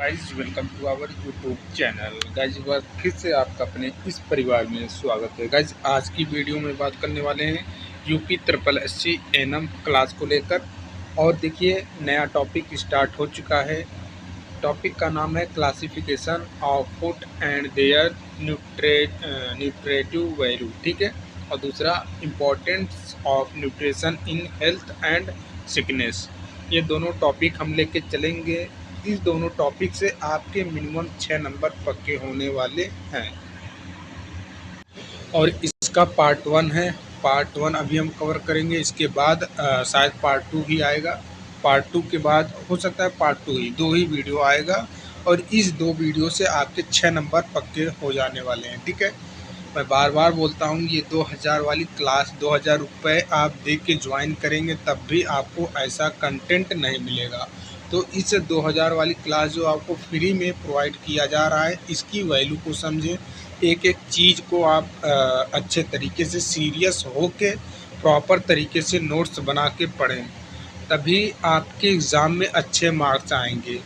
Guys welcome to our YouTube channel. Guys एक बार फिर से आपका अपने इस परिवार में स्वागत है। गाइज आज की वीडियो में बात करने वाले हैं UP triple SC NM class को लेकर। और देखिए नया टॉपिक स्टार्ट हो चुका है। टॉपिक का नाम है classification of food and their nutritive value, ठीक है। और दूसरा importance of nutrition in health and sickness. ये दोनों टॉपिक हम लेके चलेंगे। इस दोनों टॉपिक से आपके मिनिमम 6 नंबर पक्के होने वाले हैं। और इसका पार्ट 1 है। पार्ट 1 अभी हम कवर करेंगे। इसके बाद शायद पार्ट 2 ही आएगा। पार्ट 2 के बाद हो सकता है पार्ट 2 ही, 2 ही वीडियो आएगा। और इस 2 वीडियो से आपके 6 नंबर पक्के हो जाने वाले हैं, ठीक है। मैं बार बार बोलता हूँ, ये 2000 वाली क्लास 2000 रुपये आप दे के ज्वाइन करेंगे तब भी आपको ऐसा कंटेंट नहीं मिलेगा। तो इस 2000 वाली क्लास जो आपको फ्री में प्रोवाइड किया जा रहा है, इसकी वैल्यू को समझें। एक एक चीज़ को आप अच्छे तरीके से सीरियस हो के प्रॉपर तरीके से नोट्स बना के पढ़ें, तभी आपके एग्ज़ाम में अच्छे मार्क्स आएंगे।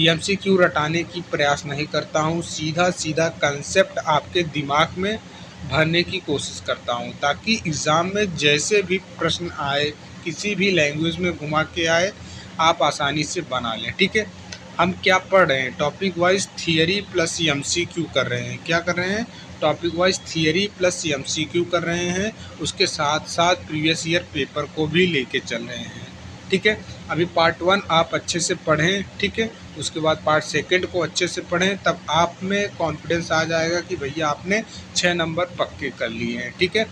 एमसीक्यू रटाने की प्रयास नहीं करता हूँ, सीधा सीधा कंसेप्ट आपके दिमाग में भरने की कोशिश करता हूँ, ताकि एग्ज़ाम में जैसे भी प्रश्न आए, किसी भी लैंग्वेज में घुमा के आए, आप आसानी से बना लें, ठीक है। हम क्या पढ़ रहे हैं? Topic wise theory plus MCQ कर रहे हैं। क्या कर रहे हैं? Topic wise theory plus MCQ कर रहे हैं। उसके साथ साथ प्रीवियस ईयर पेपर को भी लेके चल रहे हैं, ठीक है। अभी पार्ट 1 आप अच्छे से पढ़ें, ठीक है। उसके बाद पार्ट 2 को अच्छे से पढ़ें, तब आप में कॉन्फिडेंस आ जाएगा कि भैया आपने 6 नंबर पक्के कर लिए हैं, ठीक है।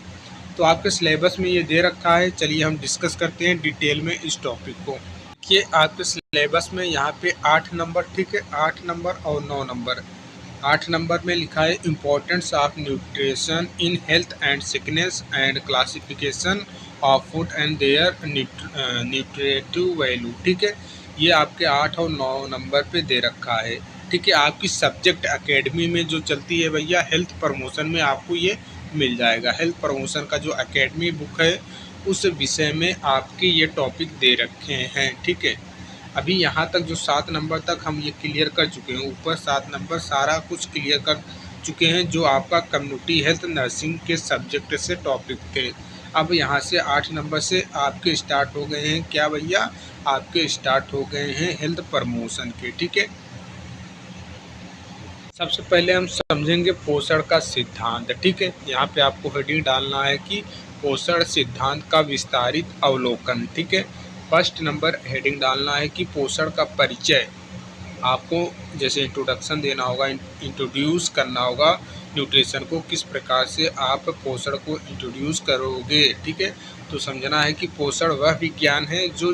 तो आपके सिलेबस में ये दे रखा है। चलिए हम डिस्कस करते हैं डिटेल में इस टॉपिक को। देखिए आपके सिलेबस में यहाँ पे 8 नंबर, ठीक है, 8 नंबर और 9 नंबर। 8 नंबर में लिखा है importance of nutrition in health and sickness and classification of food and their nutritive value, ठीक है। ये आपके 8 और 9 नंबर पे दे रखा है, ठीक है। आपकी सब्जेक्ट एकेडमी में जो चलती है भैया, हेल्थ प्रमोशन में आपको ये मिल जाएगा। हेल्थ प्रमोशन का जो एकेडमी बुक है, उस विषय में आपके ये टॉपिक दे रखे हैं, ठीक है। अभी यहाँ तक जो 7 नंबर तक हम ये क्लियर कर चुके हैं। ऊपर 7 नंबर सारा कुछ क्लियर कर चुके हैं, जो आपका कम्युनिटी हेल्थ नर्सिंग के सब्जेक्ट से टॉपिक थे। अब यहाँ से 8 नंबर से आपके स्टार्ट हो गए हैं क्या भैया? आपके स्टार्ट हो गए हैं हेल्थ प्रमोशन के, ठीक है। सबसे पहले हम समझेंगे पोषण का सिद्धांत, ठीक है। यहाँ पे आपको हेडिंग डालना है कि पोषण सिद्धांत का विस्तारित अवलोकन, ठीक है। फर्स्ट नंबर हेडिंग डालना है कि पोषण का परिचय। आपको जैसे इंट्रोडक्शन देना होगा, इंट्रोड्यूस करना होगा न्यूट्रिशन को, किस प्रकार से आप पोषण को इंट्रोड्यूस करोगे, ठीक है। तो समझना है कि पोषण वह विज्ञान है जो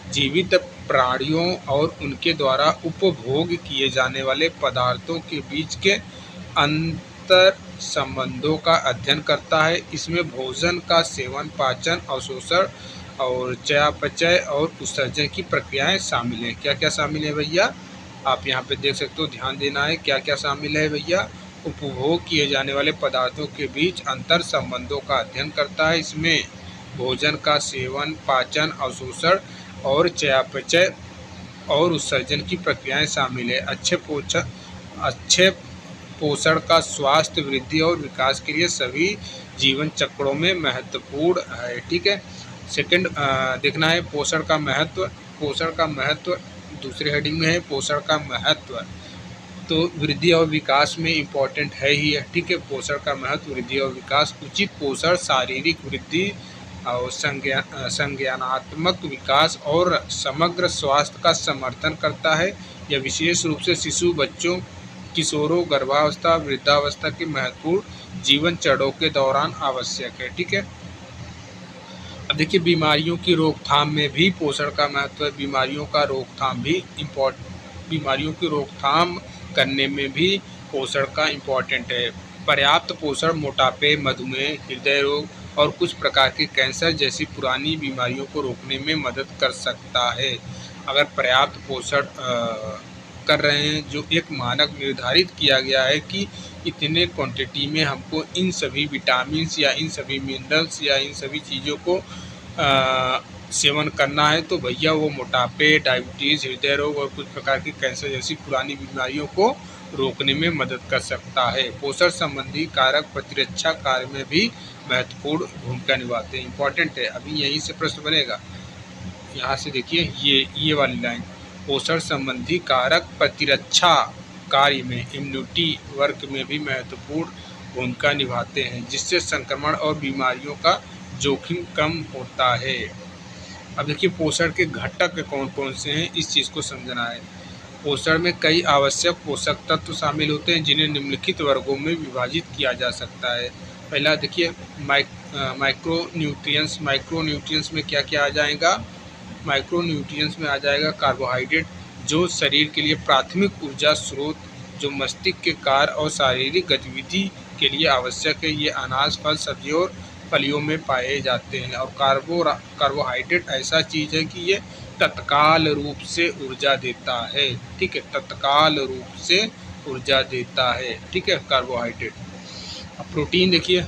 जीवित प्राणियों और उनके द्वारा उपभोग किए जाने वाले पदार्थों के बीच के अंतर संबंधों का अध्ययन करता है। इसमें भोजन का सेवन, पाचन, अवशोषण और चयापचय और उत्सर्जन की प्रक्रियाएं शामिल हैं। क्या क्या शामिल है भैया? आप यहाँ पे देख सकते हो, ध्यान देना है क्या क्या शामिल है भैया। उपभोग किए जाने वाले पदार्थों के बीच अंतर संबंधों का अध्ययन करता है। इसमें भोजन का सेवन, पाचन, अवशोषण और चयापचय और उत्सर्जन की प्रक्रियाएं शामिल है। अच्छे पोषण का स्वास्थ्य, वृद्धि और विकास के लिए सभी जीवन चक्रों में महत्वपूर्ण है, ठीक है। सेकंड देखना है पोषण का महत्व। पोषण का महत्व दूसरे हेडिंग में है, पोषण का महत्व तो वृद्धि और विकास में इम्पोर्टेंट है ही है, ठीक है। पोषण का महत्व, वृद्धि और विकास। उचित पोषण शारीरिक वृद्धि और संज्ञानात्मक विकास और समग्र स्वास्थ्य का समर्थन करता है। यह विशेष रूप से शिशु, बच्चों, किशोरों, गर्भावस्था, वृद्धावस्था के महत्वपूर्ण जीवन चरणों के दौरान आवश्यक है, ठीक है। अब देखिए बीमारियों की रोकथाम में भी पोषण का महत्व है। बीमारियों का रोकथाम भी बीमारियों की रोकथाम करने में भी पोषण का इम्पोर्टेंट है। पर्याप्त पोषण मोटापे, मधुमेह, हृदय रोग और कुछ प्रकार के कैंसर जैसी पुरानी बीमारियों को रोकने में मदद कर सकता है। अगर पर्याप्त पोषण कर रहे हैं, जो एक मानक निर्धारित किया गया है कि इतने क्वांटिटी में हमको इन सभी विटामिन्स या इन सभी मिनरल्स या इन सभी चीज़ों को सेवन करना है तो भैया वो मोटापे, डायबिटीज़, हृदय रोग और कुछ प्रकार की कैंसर जैसी पुरानी बीमारियों को रोकने में मदद कर सकता है। पोषण संबंधी कारक प्रतिरक्षा कार्य में भी महत्वपूर्ण भूमिका निभाते हैं। इंपॉर्टेंट है, अभी यहीं से प्रश्न बनेगा। यहाँ से देखिए ये वाली लाइन, पोषण संबंधी कारक प्रतिरक्षा कार्य में इम्यूनिटी वर्क में भी महत्वपूर्ण भूमिका निभाते हैं, जिससे संक्रमण और बीमारियों का जोखिम कम होता है। अब देखिए पोषण के घटक कौन कौन से हैं, इस चीज़ को समझना है। पोषण में कई आवश्यक पोषक तत्व शामिल होते हैं जिन्हें निम्नलिखित वर्गों में विभाजित किया जा सकता है। पहला देखिए माइक्रोन्यूट्रिएंट्स। माइक्रोन्यूट्रिएंट्स में क्या क्या आ जाएगा? माइक्रोन्यूट्रिएंट्स में आ जाएगा कार्बोहाइड्रेट, जो शरीर के लिए प्राथमिक ऊर्जा स्रोत, जो मस्तिष्क के कार्य और शारीरिक गतिविधि के लिए आवश्यक है। ये अनाज, फल, सब्जियों और फलियों में पाए जाते हैं। और कार्बोहाइड्रेट ऐसा चीज़ है कि ये तत्काल रूप से ऊर्जा देता है। ठीक है, तत्काल रूप से ऊर्जा देता है। ठीक है, कार्बोहाइड्रेट। अब प्रोटीन देखिए,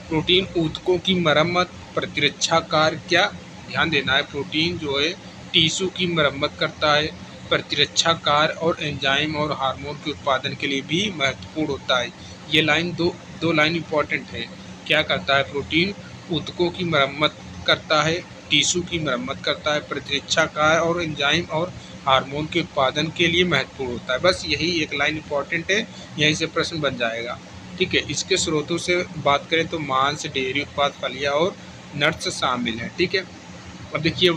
प्रोटीन ऊतकों की मरम्मत, प्रतिरक्षा कार्य, क्या ध्यान देना है, प्रोटीन जो है टिश्यू की मरम्मत करता है, प्रतिरक्षा कार्य और एंजाइम और हार्मोन के उत्पादन के लिए भी महत्वपूर्ण होता है। ये लाइन दो लाइन इंपॉर्टेंट है। क्या करता है? प्रोटीन ऊतकों की मरम्मत करता है, टिश्यू की मरम्मत करता है, प्रतिरक्षा कार्य और एंजाइम और हार्मोन के उत्पादन के लिए महत्वपूर्ण होता है। बस यही एक लाइन इंपॉर्टेंट है, यहीं से प्रश्न बन जाएगा। ठीक है, इसके स्रोतों से बात करें तो मांस, डेयरी उत्पाद, फलियां और नट्स शामिल हैं। ठीक है, अब देखिए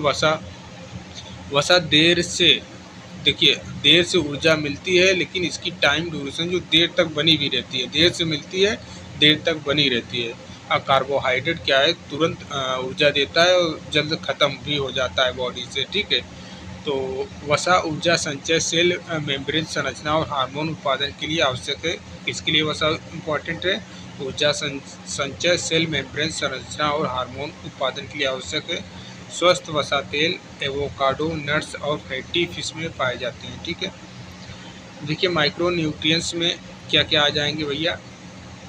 वसा देर से ऊर्जा मिलती है, लेकिन इसकी टाइम ड्यूरेशन जो देर तक बनी भी रहती है, देर से मिलती है, देर तक बनी रहती है। और कार्बोहाइड्रेट क्या है, तुरंत ऊर्जा देता है और जल्द ख़त्म भी हो जाता है बॉडी से। ठीक है, तो वसा ऊर्जा संचय, सेल मेम्ब्रेन संरचना और हार्मोन उत्पादन के लिए आवश्यक है। इसके लिए वसा इम्पॉर्टेंट है। ऊर्जा संचय, सेल मेम्ब्रेन संरचना और हार्मोन उत्पादन के लिए आवश्यक है। स्वस्थ वसा तेल एवोकाडो, नट्स और फैटी फिश में पाए जाते हैं। ठीक है, देखिए माइक्रोन्यूट्रिएंट्स में क्या क्या आ जाएंगे भैया?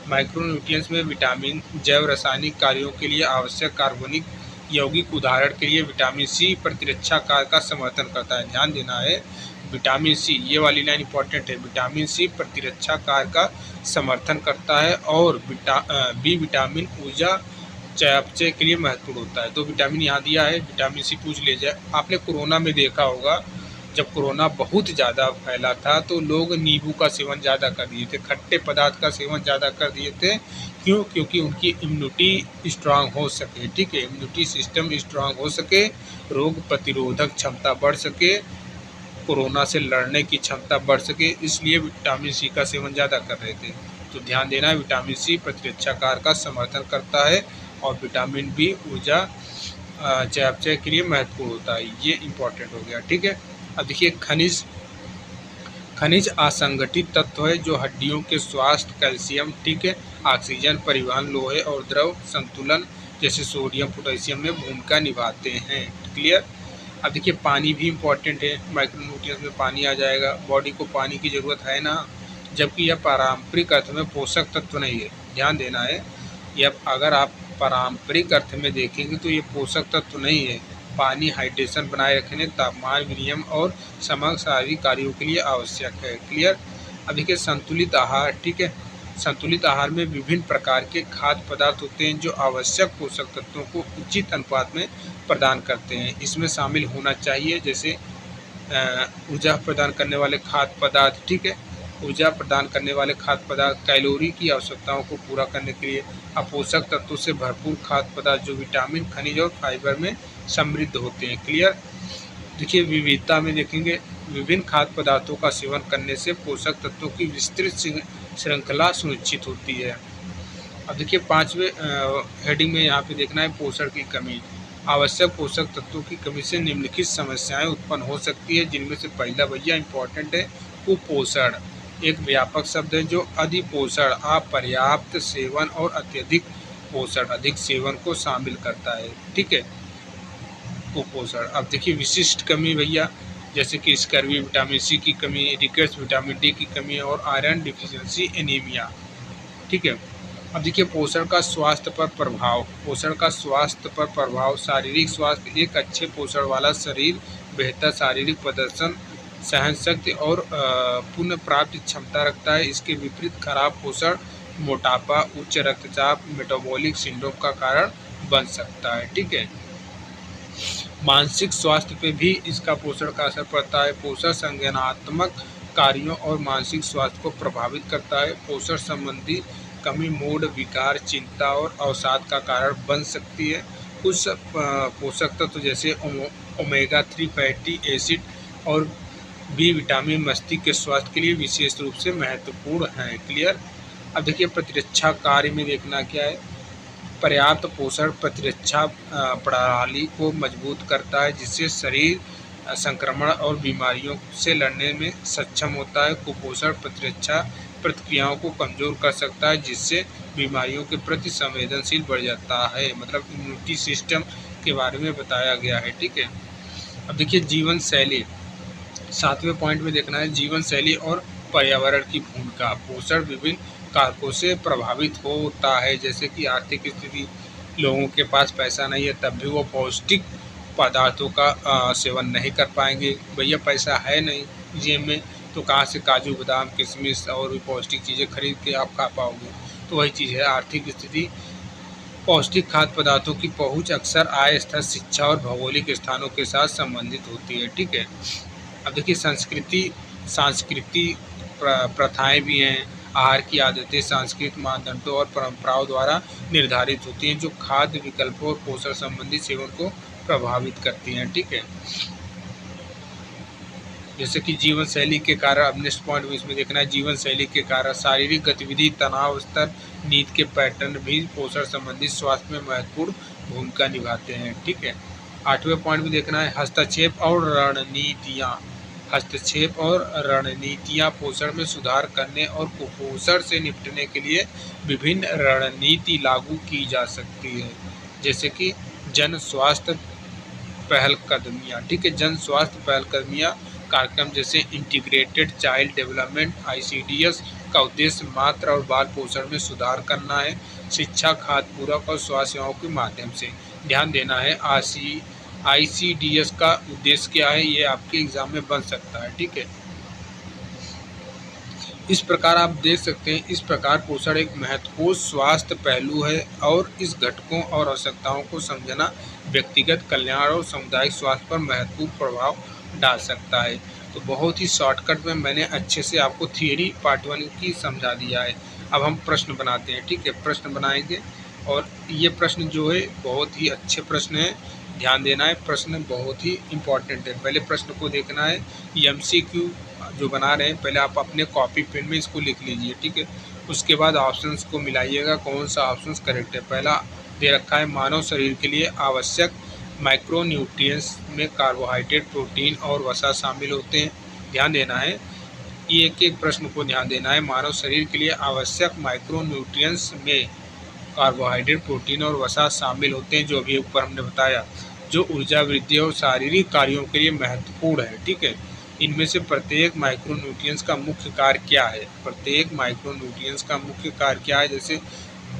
माइक्रोन्यूट्रिएंट्स में विटामिन, जैव रासायनिक कार्यों के लिए आवश्यक कार्बनिक यौगिक, उदाहरण के लिए विटामिन सी प्रतिरक्षा कार्य का समर्थन करता है। ध्यान देना है, विटामिन सी, ये वाली लाइन इंपॉर्टेंट है। विटामिन सी प्रतिरक्षा कार्य का समर्थन करता है और बी विटामिन ऊर्जा चयापचय के लिए महत्वपूर्ण होता है। तो विटामिन यहाँ दिया है, विटामिन सी पूछ ले जाए। आपने कोरोना में देखा होगा, जब कोरोना बहुत ज़्यादा फैला था तो लोग नींबू का सेवन ज़्यादा कर दिए थे, खट्टे पदार्थ का सेवन ज़्यादा कर दिए थे। क्यों? क्योंकि उनकी इम्यूनिटी स्ट्रांग हो सके। ठीक है, इम्यूनिटी सिस्टम स्ट्रांग हो सके, रोग प्रतिरोधक क्षमता बढ़ सके, कोरोना से लड़ने की क्षमता बढ़ सके, इसलिए विटामिन सी का सेवन ज़्यादा कर रहे थे। तो ध्यान देना, विटामिन सी प्रतिरक्षा कार्य का समर्थन करता है और विटामिन बी ऊर्जा चयापचय के लिए महत्वपूर्ण होता है। ये इंपॉर्टेंट हो गया। ठीक है, अब देखिए खनिज असंगठित तत्व है जो हड्डियों के स्वास्थ्य, कैल्शियम, ठीक है, ऑक्सीजन परिवहन, लोहे और द्रव संतुलन जैसे सोडियम, पोटेशियम में भूमिका निभाते हैं। क्लियर? अब देखिए पानी भी इम्पॉर्टेंट है, माइक्रोन्यूट्रिएंट्स में पानी आ जाएगा। बॉडी को पानी की ज़रूरत है ना, जबकि यह पारंपरिक अर्थ में पोषक तत्व नहीं है। ध्यान देना है, यह अगर आप पारंपरिक अर्थ में देखेंगे तो ये पोषक तत्व नहीं है। पानी हाइड्रेशन बनाए रखने, तापमान विनियमन और समग्र शारीरिक कार्यों के लिए आवश्यक है। क्लियर? अब देखिए संतुलित आहार। ठीक है, संतुलित आहार में विभिन्न प्रकार के खाद्य पदार्थ होते हैं जो आवश्यक पोषक तत्वों को उचित अनुपात में प्रदान करते हैं। इसमें शामिल होना चाहिए जैसे ऊर्जा प्रदान करने वाले खाद्य पदार्थ। ठीक है, ऊर्जा प्रदान करने वाले खाद्य पदार्थ, कैलोरी की आवश्यकताओं को पूरा करने के लिए अपोषक तत्वों से भरपूर खाद्य पदार्थ जो विटामिन, खनिज और फाइबर में समृद्ध होते हैं। क्लियर? देखिए विविधता में देखेंगे, विभिन्न खाद्य पदार्थों का सेवन करने से पोषक तत्वों की विस्तृत श्रृंखला सुनिश्चित होती है। अब देखिए 5वें हेडिंग में यहाँ पे देखना है पोषण की कमी। आवश्यक पोषक तत्वों की कमी से निम्नलिखित समस्याएं उत्पन्न हो सकती है, जिनमें से पहला भैया इंपॉर्टेंट है कुपोषण। एक व्यापक शब्द है जो अधिपोषण, अपर्याप्त सेवन और अत्यधिक पोषण, अधिक सेवन को शामिल करता है। ठीक है, कुपोषण। अब देखिए विशिष्ट कमी भैया, जैसे कि स्कर्वी, विटामिन सी की कमी, रिकेट्स, विटामिन डी की कमी और आयरन डिफिशिएंसी, एनीमिया। ठीक है, अब देखिए पोषण का स्वास्थ्य पर प्रभाव। पोषण का स्वास्थ्य पर प्रभाव। शारीरिक स्वास्थ्य। एक अच्छे पोषण वाला शरीर बेहतर शारीरिक प्रदर्शन, सहन शक्ति और पुनर्प्राप्ति क्षमता रखता है। इसके विपरीत खराब पोषण मोटापा, उच्च रक्तचाप, मेटाबॉलिक सिंड्रोम का कारण बन सकता है। ठीक है। मानसिक स्वास्थ्य पे भी इसका पोषण का असर पड़ता है। पोषण संज्ञानात्मक कार्यों और मानसिक स्वास्थ्य को प्रभावित करता है। पोषण संबंधी कमी मूड, विकार, चिंता और अवसाद का कारण बन सकती है। कुछ पोषक तत्व जैसे ओमेगा 3 फैटी एसिड और बी विटामिन मस्तिष्क के स्वास्थ्य के लिए विशेष रूप से महत्वपूर्ण हैं। क्लियर। अब देखिए प्रतिरक्षा कार्य में देखना क्या है। पर्याप्त पोषण प्रतिरक्षा प्रणाली को मजबूत करता है, जिससे शरीर संक्रमण और बीमारियों से लड़ने में सक्षम होता है। कुपोषण प्रतिरक्षा प्रतिक्रियाओं को कमज़ोर कर सकता है, जिससे बीमारियों के प्रति संवेदनशील बढ़ जाता है। मतलब इम्यूनिटी सिस्टम के बारे में बताया गया है। ठीक है। अब देखिए जीवन शैली। 7वें पॉइंट में देखना है जीवन शैली और पर्यावरण की भूमिका। पोषण विभिन्न कारकों से प्रभावित होता है, जैसे कि आर्थिक स्थिति। लोगों के पास पैसा नहीं है तब भी वो पौष्टिक पदार्थों का सेवन नहीं कर पाएंगे। भैया पैसा है नहीं जेब में तो कहाँ से काजू बादाम किशमिश और भी पौष्टिक चीज़ें खरीद के आप खा पाओगे। तो वही चीज़ है आर्थिक स्थिति। पौष्टिक खाद्य पदार्थों की पहुँच अक्सर आय स्तर, शिक्षा और भौगोलिक स्थानों के साथ संबंधित होती है। ठीक है। अब देखिए सांस्कृतिक प्रथाएं भी हैं। आहार की आदतें सांस्कृतिक मानदंडों और परंपराओं द्वारा निर्धारित होती हैं, जो खाद्य विकल्पों और पोषण संबंधी सेवन को प्रभावित करती हैं। ठीक है। जैसे कि जीवन शैली के कारण, अब नेक्स्ट पॉइंट में इसमें देखना है जीवन शैली के कारण। शारीरिक गतिविधि, तनाव स्तर, नींद के पैटर्न भी पोषण संबंधी स्वास्थ्य में महत्वपूर्ण भूमिका निभाते हैं। ठीक है। 8वें पॉइंट में देखना है हस्तक्षेप और रणनीतियाँ। हस्तक्षेप और रणनीतियाँ पोषण में सुधार करने और कुपोषण से निपटने के लिए विभिन्न रणनीति लागू की जा सकती है, जैसे कि जन स्वास्थ्य पहलकदमियाँ। ठीक है। जन स्वास्थ्य पहलकदमियाँ कार्यक्रम जैसे इंटीग्रेटेड चाइल्ड डेवलपमेंट ICDS का उद्देश्य मातृ और बाल पोषण में सुधार करना है। शिक्षा, खाद्य पूरक और स्वास्थ्य सेवाओं के माध्यम से ध्यान देना है। ICDS का उद्देश्य क्या है, ये आपके एग्जाम में बन सकता है। ठीक है। इस प्रकार आप देख सकते हैं, इस प्रकार पोषण एक महत्वपूर्ण स्वास्थ्य पहलू है और इस घटकों और आवश्यकताओं को समझना व्यक्तिगत कल्याण और सामुदायिक स्वास्थ्य पर महत्वपूर्ण प्रभाव डाल सकता है। तो बहुत ही शॉर्टकट में मैंने अच्छे से आपको थियरी पार्ट 1 की समझा दिया है। अब हम प्रश्न बनाते हैं। ठीक है। प्रश्न बनाएंगे और ये प्रश्न जो है बहुत ही अच्छे प्रश्न हैं, ध्यान देना है। प्रश्न बहुत ही इम्पोर्टेंट है। पहले प्रश्न को देखना है। MCQ जो बना रहे हैं पहले आप अपने कॉपी पेन में इसको लिख लीजिए। ठीक है। उसके बाद ऑप्शंस को मिलाइएगा, कौन सा ऑप्शंस करेक्ट है। पहला दे रखा है मानव शरीर के लिए आवश्यक माइक्रोन्यूट्रिएंट्स में कार्बोहाइड्रेट, प्रोटीन और वसा शामिल होते हैं। ध्यान देना है, ये एक एक प्रश्न को ध्यान देना है। मानव शरीर के लिए आवश्यक माइक्रोन्यूट्रिएंट्स में कार्बोहाइड्रेट, प्रोटीन और वसा शामिल होते हैं, जो अभी ऊपर हमने बताया, जो ऊर्जा वृद्धि और शारीरिक कार्यों के लिए महत्वपूर्ण है। ठीक है। इनमें से प्रत्येक माइक्रोन्यूट्रिएंट्स का मुख्य कार्य क्या है। प्रत्येक माइक्रोन्यूट्रिएंट्स का मुख्य कार्य क्या है, जैसे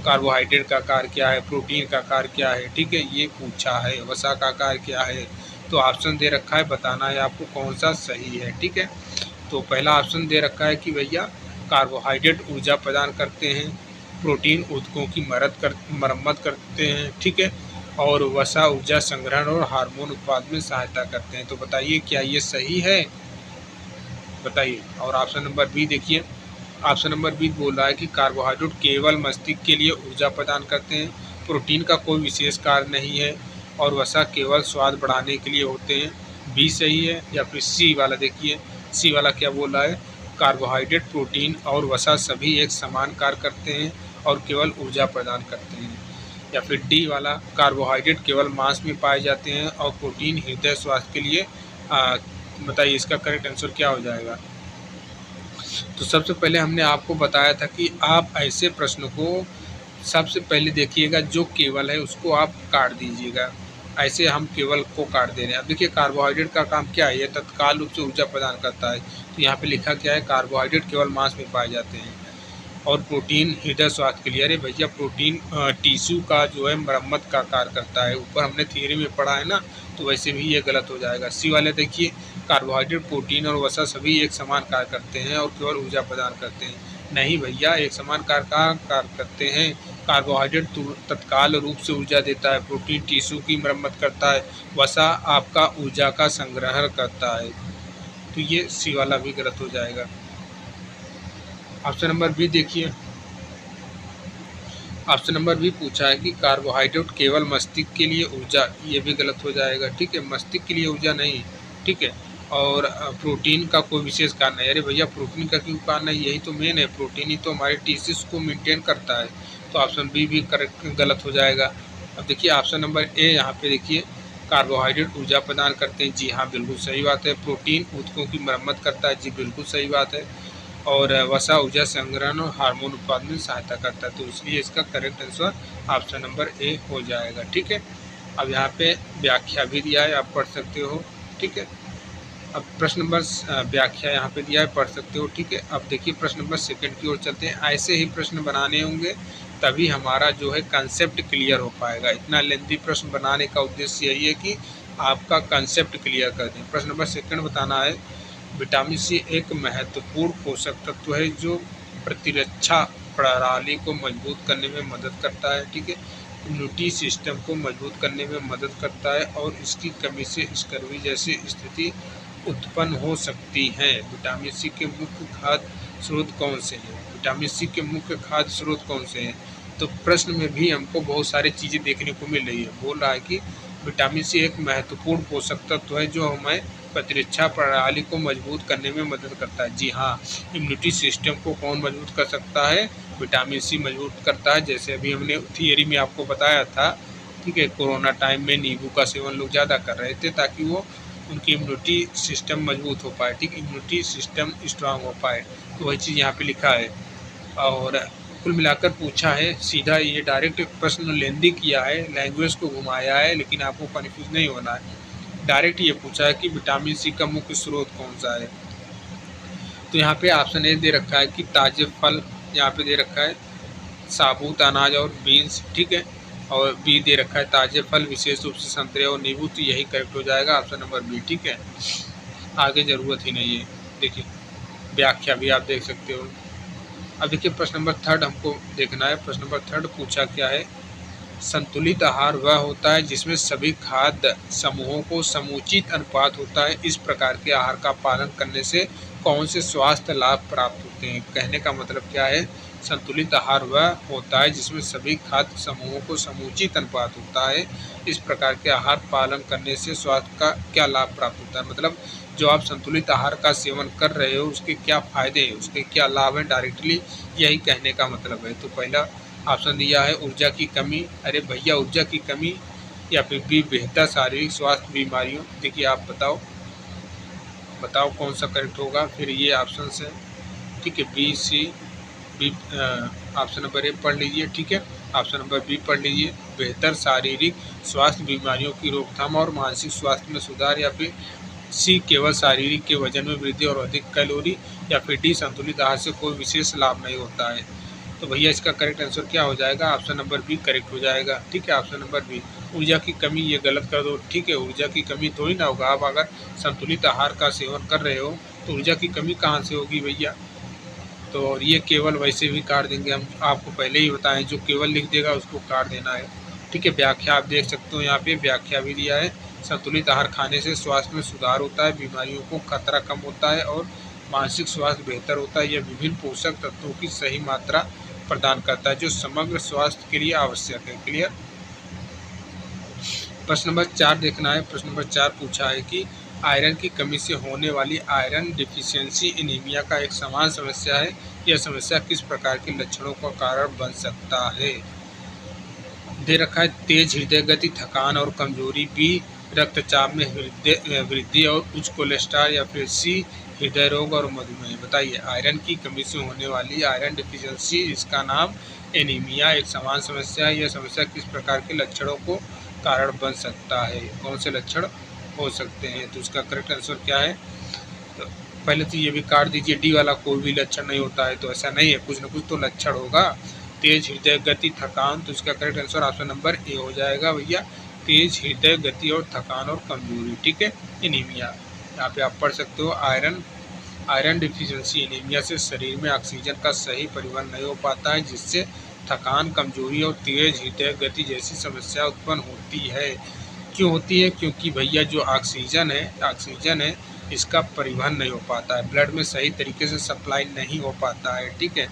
कार्बोहाइड्रेट का कार्य क्या है, प्रोटीन का कार्य क्या है। ठीक है। ये पूछा है। वसा का कार्य क्या है। तो ऑप्शन दे रखा है, बताना है आपको कौन सा सही है। ठीक है। तो पहला ऑप्शन दे रखा है कि भैया कार्बोहाइड्रेट ऊर्जा प्रदान करते हैं, प्रोटीन ऊतकों की मरम्मत करते हैं। ठीक है। और वसा ऊर्जा संग्रहण और हार्मोन उत्पादन में सहायता करते हैं। तो बताइए क्या ये सही है, बताइए। और ऑप्शन नंबर बी देखिए, ऑप्शन नंबर बी बोल रहा है कि कार्बोहाइड्रेट केवल मस्तिष्क के लिए ऊर्जा प्रदान करते हैं, प्रोटीन का कोई विशेष कार्य नहीं है और वसा केवल स्वाद बढ़ाने के लिए होते हैं। बी सही है। या फिर सी वाला देखिए, सी वाला क्या बोल रहा है, कार्बोहाइड्रेट, प्रोटीन और वसा सभी एक समान कार्य करते हैं और केवल ऊर्जा प्रदान करते हैं। या फिर डी वाला, कार्बोहाइड्रेट केवल मांस में पाए जाते हैं और प्रोटीन हृदय स्वास्थ्य के लिए। बताइए इसका करेक्ट आंसर क्या हो जाएगा। तो सबसे पहले हमने आपको बताया था कि आप ऐसे प्रश्न को सबसे पहले देखिएगा, जो केवल है उसको आप काट दीजिएगा। ऐसे हम केवल को काट दे रहे हैं। अब देखिए कार्बोहाइड्रेट का काम क्या है, ये तत्काल रूप से ऊर्जा प्रदान करता है। तो यहाँ पे लिखा क्या है, कार्बोहाइड्रेट केवल मांस में पाए जाते हैं। और प्रोटीन हृदय स्वास्थ्य के लिए। अरे भैया प्रोटीन टिश्यू का जो है मरम्मत का कार्य करता है, ऊपर हमने थियरी में पढ़ा है ना, तो वैसे भी ये गलत हो जाएगा। सी वाले देखिए, कार्बोहाइड्रेट, प्रोटीन और वसा सभी एक समान कार्य करते हैं और केवल ऊर्जा प्रदान करते हैं। नहीं भैया, एक समान कार्य करते हैं। कार्बोहाइड्रेट तत्काल रूप से ऊर्जा देता है, प्रोटीन टिश्यू की मरम्मत करता है, वसा आपका ऊर्जा का संग्रहण करता है। तो ये सी वाला भी गलत हो जाएगा। ऑप्शन नंबर बी देखिए, ऑप्शन नंबर बी पूछा है कि कार्बोहाइड्रेट केवल मस्तिष्क के लिए ऊर्जा, ये भी गलत हो जाएगा। ठीक है, मस्तिष्क के लिए ऊर्जा नहीं। ठीक है, और प्रोटीन का कोई विशेष कारण नहीं। अरे भैया प्रोटीन का क्यों कारण नहीं, यही तो मेन है, प्रोटीन ही तो हमारे टिश्यूज को मेंटेन करता है। तो ऑप्शन बी भी करेक्ट गलत हो जाएगा। अब देखिए ऑप्शन नंबर ए, यहाँ पे देखिए कार्बोहाइड्रेट ऊर्जा प्रदान करते हैं, जी हाँ बिल्कुल सही बात है। प्रोटीन ऊतकों की मरम्मत करता है, जी बिल्कुल सही बात है। और वसा ऊर्जा संग्रहण और हार्मोन उत्पादन में सहायता करता है, तो इसलिए इसका करेक्ट आंसर ऑप्शन नंबर ए हो जाएगा। ठीक है, अब यहाँ पे व्याख्या भी दिया है, आप पढ़ सकते हो। ठीक है, अब प्रश्न नंबर व्याख्या यहाँ पे दिया है, पढ़ सकते हो। ठीक है, अब देखिए प्रश्न नंबर सेकंड की ओर चलते हैं। ऐसे ही प्रश्न बनाने होंगे तभी हमारा जो है कंसेप्ट क्लियर हो पाएगा। इतना लेंथी प्रश्न बनाने का उद्देश्य यही है कि आपका कंसेप्ट क्लियर कर दें। प्रश्न नंबर सेकंड बताना है, विटामिन सी एक महत्वपूर्ण पोषक तत्व है जो प्रतिरक्षा प्रणाली को मजबूत करने में मदद करता है। ठीक है, इम्यूनिटी सिस्टम को मजबूत करने में मदद करता है और इसकी कमी से स्कर्वी जैसी स्थिति उत्पन्न हो सकती है। विटामिन सी के मुख्य खाद्य स्रोत कौन से हैं? विटामिन सी के मुख्य खाद्य स्रोत कौन से हैं? तो प्रश्न में भी हमको बहुत सारी चीज़ें देखने को मिल रही है। बोल रहा है कि विटामिन सी एक महत्वपूर्ण पोषक तत्व है जो हमें प्रतिरक्षा प्रणाली को मजबूत करने में मदद करता है। जी हाँ, इम्यूनिटी सिस्टम को कौन मजबूत कर सकता है? विटामिन सी मजबूत करता है। जैसे अभी हमने थियरी में आपको बताया था। ठीक है, कोरोना टाइम में नींबू का सेवन लोग ज़्यादा कर रहे थे ताकि वो उनकी इम्यूनिटी सिस्टम मजबूत हो पाए। ठीक, इम्यूनिटी सिस्टम स्ट्रांग हो पाए, तो वही चीज़ यहाँ पे लिखा है। और कुल मिलाकर पूछा है सीधा, ये डायरेक्ट प्रश्न लेंदी किया है, लैंग्वेज को घुमाया है, लेकिन आपको कन्फ्यूज नहीं होना है। डायरेक्ट ये पूछा है कि विटामिन सी का मुख्य स्रोत कौन सा है। तो यहाँ पे ऑप्शन ए दे रखा है कि ताजे फल, यहाँ पे दे रखा है साबुत अनाज और बीन्स। ठीक है, और बी दे रखा है ताजे फल, विशेष रूप से संतरे और नींबू। तो यही करेक्ट हो जाएगा ऑप्शन नंबर बी। ठीक है, आगे ज़रूरत ही नहीं है। देखिए व्याख्या भी आप देख सकते हो। अब देखिए प्रश्न नंबर थर्ड हमको देखना है। प्रश्न नंबर थर्ड पूछा क्या है, संतुलित आहार वह होता है जिसमें सभी खाद्य समूहों को समुचित अनुपात होता है। इस प्रकार के आहार का पालन करने से कौन से स्वास्थ्य लाभ प्राप्त होते हैं? कहने का मतलब क्या है, संतुलित आहार वह होता है जिसमें सभी खाद्य समूहों को समुचित अनुपात होता है। इस प्रकार के आहार पालन करने से स्वास्थ्य का क्या लाभ प्राप्त होता है? मतलब जो आप संतुलित आहार का सेवन कर रहे हो उसके क्या फ़ायदे हैं, उसके क्या लाभ हैं, डायरेक्टली यही कहने का मतलब है। तो पहला ऑप्शन दिया है ऊर्जा की कमी। अरे भैया ऊर्जा की कमी या फिर बी बेहतर शारीरिक स्वास्थ्य बीमारियों। देखिए आप बताओ कौन सा करेक्ट होगा। फिर ये ऑप्शन है। ठीक है, B C B, option number A पढ़ लीजिए। ठीक है, ऑप्शन नंबर बी पढ़ लीजिए, बेहतर शारीरिक स्वास्थ्य बीमारियों की रोकथाम और मानसिक स्वास्थ्य में सुधार। या फिर सी केवल शारीरिक के वजन में वृद्धि और अधिक कैलोरी। या फिर डी संतुलित आहार से कोई विशेष लाभ नहीं होता है। तो भैया इसका करेक्ट आंसर क्या हो जाएगा? ऑप्शन नंबर बी करेक्ट हो जाएगा। ठीक है, ऑप्शन नंबर बी, ऊर्जा की कमी, ये गलत कर दो। ठीक है, ऊर्जा की कमी थोड़ी ना होगा। आप अगर संतुलित आहार का सेवन कर रहे हो तो ऊर्जा की कमी कहाँ से होगी भैया? तो और ये केवल वैसे भी काट देंगे, हम आपको पहले ही बताएं, जो केवल लिख देगा उसको काट देना है। ठीक है, व्याख्या आप देख सकते हो, यहाँ पे व्याख्या भी दिया है। संतुलित आहार खाने से स्वास्थ्य में सुधार होता है, बीमारियों को खतरा कम होता है और मानसिक स्वास्थ्य बेहतर होता है। यह विभिन्न पोषक तत्वों की सही मात्रा प्रदान करता है जो समग्र स्वास्थ्य के लिए आवश्यक है। क्लियर। प्रश्न नंबर 4 देखना है। प्रश्न नंबर 4 पूछा है कि आयरन की कमी से होने वाली आयरन डिफिशियंसी एनीमिया का एक समान समस्या है। यह समस्या किस प्रकार के लक्षणों का कारण बन सकता है? दे रखा है तेज हृदय गति, थकान और कमजोरी। बी रक्तचाप में वृद्धि और उच्च कोलेस्ट्रॉल। या फिर सी हृदय रोग और मधुमेह। बताइए, आयरन की कमी से होने वाली आयरन डिफिशियंसी, इसका नाम एनीमिया, एक समान समस्या है। यह समस्या किस प्रकार के लक्षणों को कारण बन सकता है? कौन से लक्षण हो सकते हैं? तो उसका करेक्ट आंसर क्या है? तो पहले तो ये भी काट दीजिए, डी वाला कोई भी लक्षण नहीं होता है, तो ऐसा नहीं है, कुछ ना कुछ तो लक्षण होगा। तेज हृदय गति, थकान, तो इसका करेक्ट आंसर ऑप्शन नंबर ए हो जाएगा भैया, तेज हृदय गति और थकान और कमजोरी, ठीक है। एनीमिया, यहाँ पे आप पढ़ सकते हो, आयरन डिफिशिएंसी एनीमिया से शरीर में ऑक्सीजन का सही परिवहन नहीं हो पाता है, जिससे थकान, कमजोरी और तेज हृदय गति जैसी समस्या उत्पन्न होती है। क्यों होती है? क्योंकि भैया जो ऑक्सीजन है इसका परिवहन नहीं हो पाता है, ब्लड में सही तरीके से सप्लाई नहीं हो पाता है, ठीक है।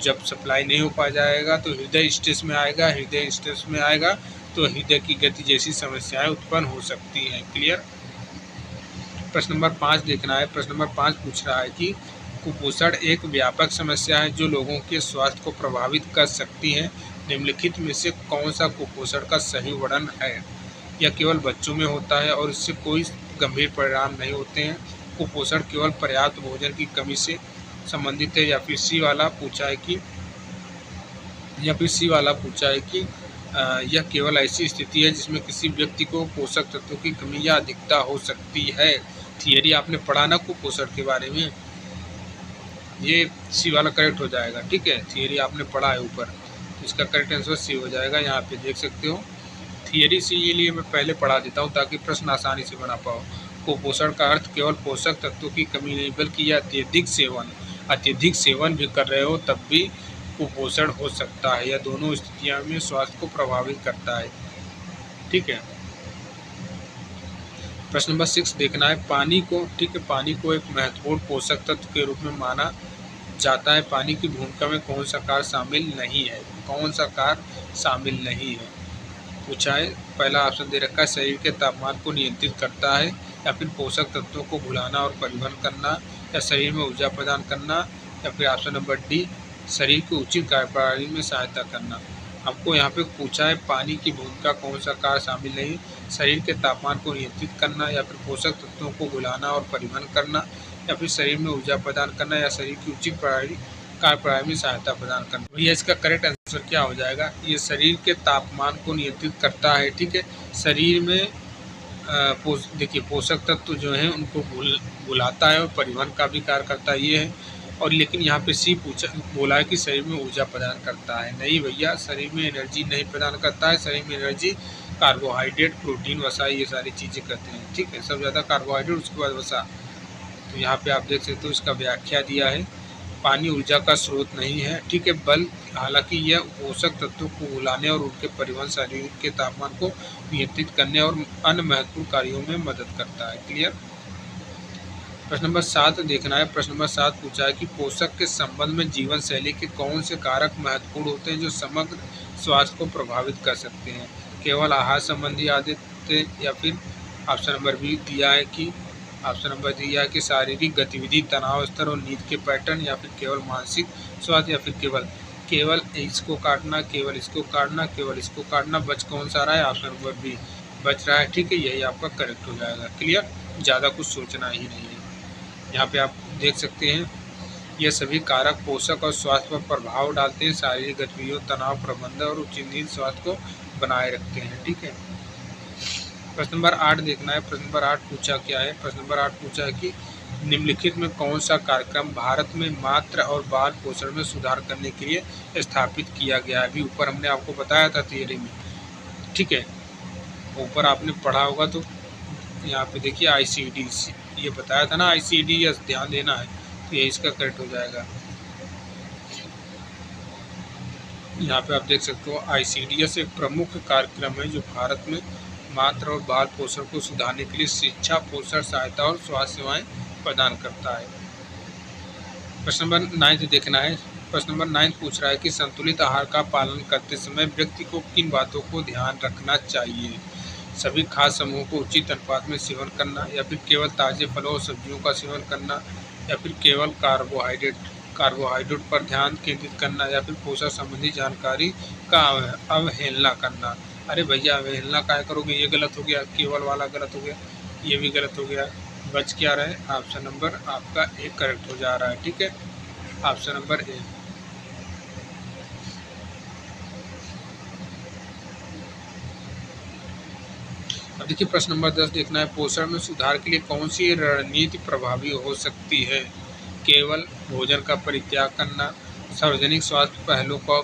जब सप्लाई नहीं हो पा जाएगा तो हृदय स्ट्रेस में आएगा, हृदय स्ट्रेस में आएगा तो हृदय की गति जैसी समस्याएं उत्पन्न हो सकती हैं। क्लियर। प्रश्न नंबर 5 देखना है। प्रश्न नंबर 5 पूछ रहा है कि कुपोषण एक व्यापक समस्या है जो लोगों के स्वास्थ्य को प्रभावित कर सकती है। निम्नलिखित में से कौन सा कुपोषण का सही वर्णन है? यह केवल बच्चों में होता है और इससे कोई गंभीर परिणाम नहीं होते हैं। कुपोषण केवल पर्याप्त भोजन की कमी से संबंधित है। या फिर सी वाला पूछा है कि यह केवल ऐसी स्थिति है जिसमें किसी व्यक्ति को पोषक तत्वों की कमी या अधिकता हो सकती है। थियरी आपने पढ़ा ना कुपोषण के बारे में, ये सी वाला करेक्ट हो जाएगा, ठीक है। थियरी आपने पढ़ा है ऊपर, तो इसका करेक्ट आंसर सी हो जाएगा। यहाँ पे देख सकते हो थियरी सी, ये लिए मैं पहले पढ़ा देता हूँ ताकि प्रश्न आसानी से बना पाओ। कुपोषण का अर्थ केवल पोषक तत्वों की कमी नहीं बल्कि यह अत्यधिक सेवन भी कर रहे हो तब भी कुपोषण हो सकता है। यह दोनों स्थितियों में स्वास्थ्य को प्रभावित करता है, ठीक है। प्रश्न नंबर 6 देखना है। पानी को, ठीक है, पानी को एक महत्वपूर्ण पोषक तत्व के रूप में माना जाता है। पानी की भूमिका में कौन सा कार्य शामिल नहीं है? कौन सा कार्य शामिल नहीं है पूछा है। पहला ऑप्शन दे रखा है, शरीर के तापमान को नियंत्रित करता है, या फिर पोषक तत्वों को घुलाना और परिवहन करना, या शरीर में ऊर्जा प्रदान करना, या फिर ऑप्शन नंबर डी, शरीर की उचित कार्यप्रणाली में सहायता करना। हमको यहाँ पे पूछा है पानी की भूमिका कौन सा कार्य शामिल नहीं, शरीर के तापमान को नियंत्रित करना, या फिर पोषक तत्वों को घुलाना और परिवहन करना, या फिर शरीर में ऊर्जा प्रदान करना, या शरीर की उचित कार्यप्रणाली में सहायता प्रदान करना। भैया इसका करेक्ट आंसर क्या हो जाएगा? ये शरीर के तापमान को नियंत्रित करता है, ठीक है। शरीर में देखिए पोषक तत्व जो हैं उनको बुलाता है और परिवहन का भी कार्य करता है, ये है। और लेकिन यहाँ पे सी बोला है कि शरीर में ऊर्जा प्रदान करता है। नहीं भैया, शरीर में एनर्जी नहीं प्रदान करता है। शरीर में एनर्जी कार्बोहाइड्रेट, प्रोटीन, वसा, ये सारी चीज़ें करते हैं, ठीक है। सबसे ज़्यादा कार्बोहाइड्रेट, उसके बाद वसा। तो यहाँ पे आप देख सकते हो इसका व्याख्या दिया है। पानी ऊर्जा का स्रोत नहीं है, ठीक है, हालांकि यह पोषक तत्वों को घुलाने और उनके परिवहन, शरीर के तापमान को नियंत्रित करने और अन्य महत्वपूर्ण कार्यों में मदद करता है। क्लियर। प्रश्न नंबर 7 देखना है। प्रश्न नंबर 7 पूछा है कि पोषक के संबंध में जीवन शैली के कौन से कारक महत्वपूर्ण होते हैं जो समग्र स्वास्थ्य को प्रभावित कर सकते हैं? केवल आहार संबंधी आदत, या फिर ऑप्शन नंबर बी दिया है कि शारीरिक गतिविधि, तनाव स्तर और नींद के पैटर्न, या फिर केवल मानसिक स्वास्थ्य, या फिर केवल इसको काटना, केवल इसको काटना, केवल इसको काटना। बच कौन सा रहा है? ऑप्शन नंबर बी बच रहा है, ठीक है, यही आपका करेक्ट हो जाएगा। क्लियर, ज़्यादा कुछ सोचना ही नहीं है। यहाँ पे आप देख सकते हैं ये सभी कारक पोषक और स्वास्थ्य पर प्रभाव डालते हैं। शारीरिक गतिविधियों, तनाव प्रबंधन और उचित नींद स्वास्थ्य को बनाए रखते हैं, ठीक है। प्रश्न नंबर 8 देखना है। प्रश्न नंबर 8 पूछा क्या है? प्रश्न नंबर 8 पूछा है कि निम्नलिखित में कौन सा कार्यक्रम भारत में मातृ और बाल पोषण में सुधार करने के लिए स्थापित किया गया है? अभी ऊपर हमने आपको बताया था थियरी में, ठीक है, ऊपर आपने पढ़ा होगा। तो यहाँ पे देखिए ICDS, ये बताया था ना, ICDS ध्यान देना है, तो ये इसका करेक्ट हो जाएगा। यहाँ पे आप देख सकते हो ICDS एक प्रमुख कार्यक्रम है जो भारत में मातृ और बाल पोषण को सुधारने के लिए शिक्षा, पोषण, सहायता और स्वास्थ्य सेवाएं प्रदान करता है। प्रश्न नंबर 9 देखना है। प्रश्न नंबर 9 पूछ रहा है कि संतुलित आहार का पालन करते समय व्यक्ति को किन बातों को ध्यान रखना चाहिए? सभी खाद्य समूहों को उचित अनुपात में सेवन करना, या फिर केवल ताज़े फलों और सब्जियों का सेवन करना, या फिर केवल कार्बोहाइड्रेट पर ध्यान केंद्रित करना, या फिर पोषण संबंधी जानकारी का अवहेलना करना। अरे भैया अवहेलना क्या करोगे? ये गलत हो गया, केवल वाला गलत हो गया, ये भी गलत हो गया। बच क्या रहे? ऑप्शन नंबर आपका ए करेक्ट हो जा रहा है, ठीक है, ऑप्शन नंबर ए। अब देखिए प्रश्न नंबर 10 देखना है, पोषण में सुधार के लिए कौन सी रणनीति प्रभावी हो सकती है? केवल भोजन का परित्याग करना, सार्वजनिक स्वास्थ्य पहलों का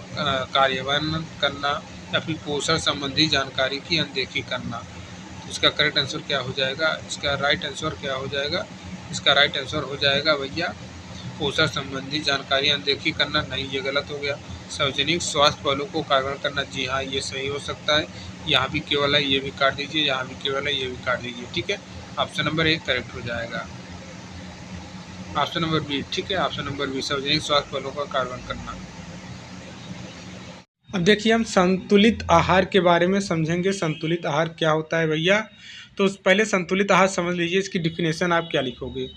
कार्यान्वयन करना, या फिर पोषण संबंधी जानकारी की अनदेखी करना। तो इसका करेक्ट आंसर क्या हो जाएगा? इसका राइट आंसर क्या हो जाएगा? इसका राइट आंसर हो जाएगा भैया पोषण संबंधी जानकारी अनदेखी करना। नहीं, ये गलत हो गया। सार्वजनिक स्वास्थ्य पहलों को कार्यान्वयन करना, जी हाँ ये सही हो सकता है। यहाँ भी केवल है, ये भी काट दीजिए, यहाँ भी केवल है, ये भी काट दीजिए। ठीक है, ऑप्शन नंबर 1 करेक्ट हो जाएगा। ऑप्शन नंबर बी, ठीक है, ऑप्शन नंबर बी सार्वजनिक स्वास्थ्य पहलों का कार्यान्वयन करना। अब देखिए हम संतुलित आहार के बारे में समझेंगे। संतुलित आहार क्या होता है भैया? तो पहले संतुलित आहार समझ लीजिए, इसकी डिफिनेशन आप क्या लिखोगे?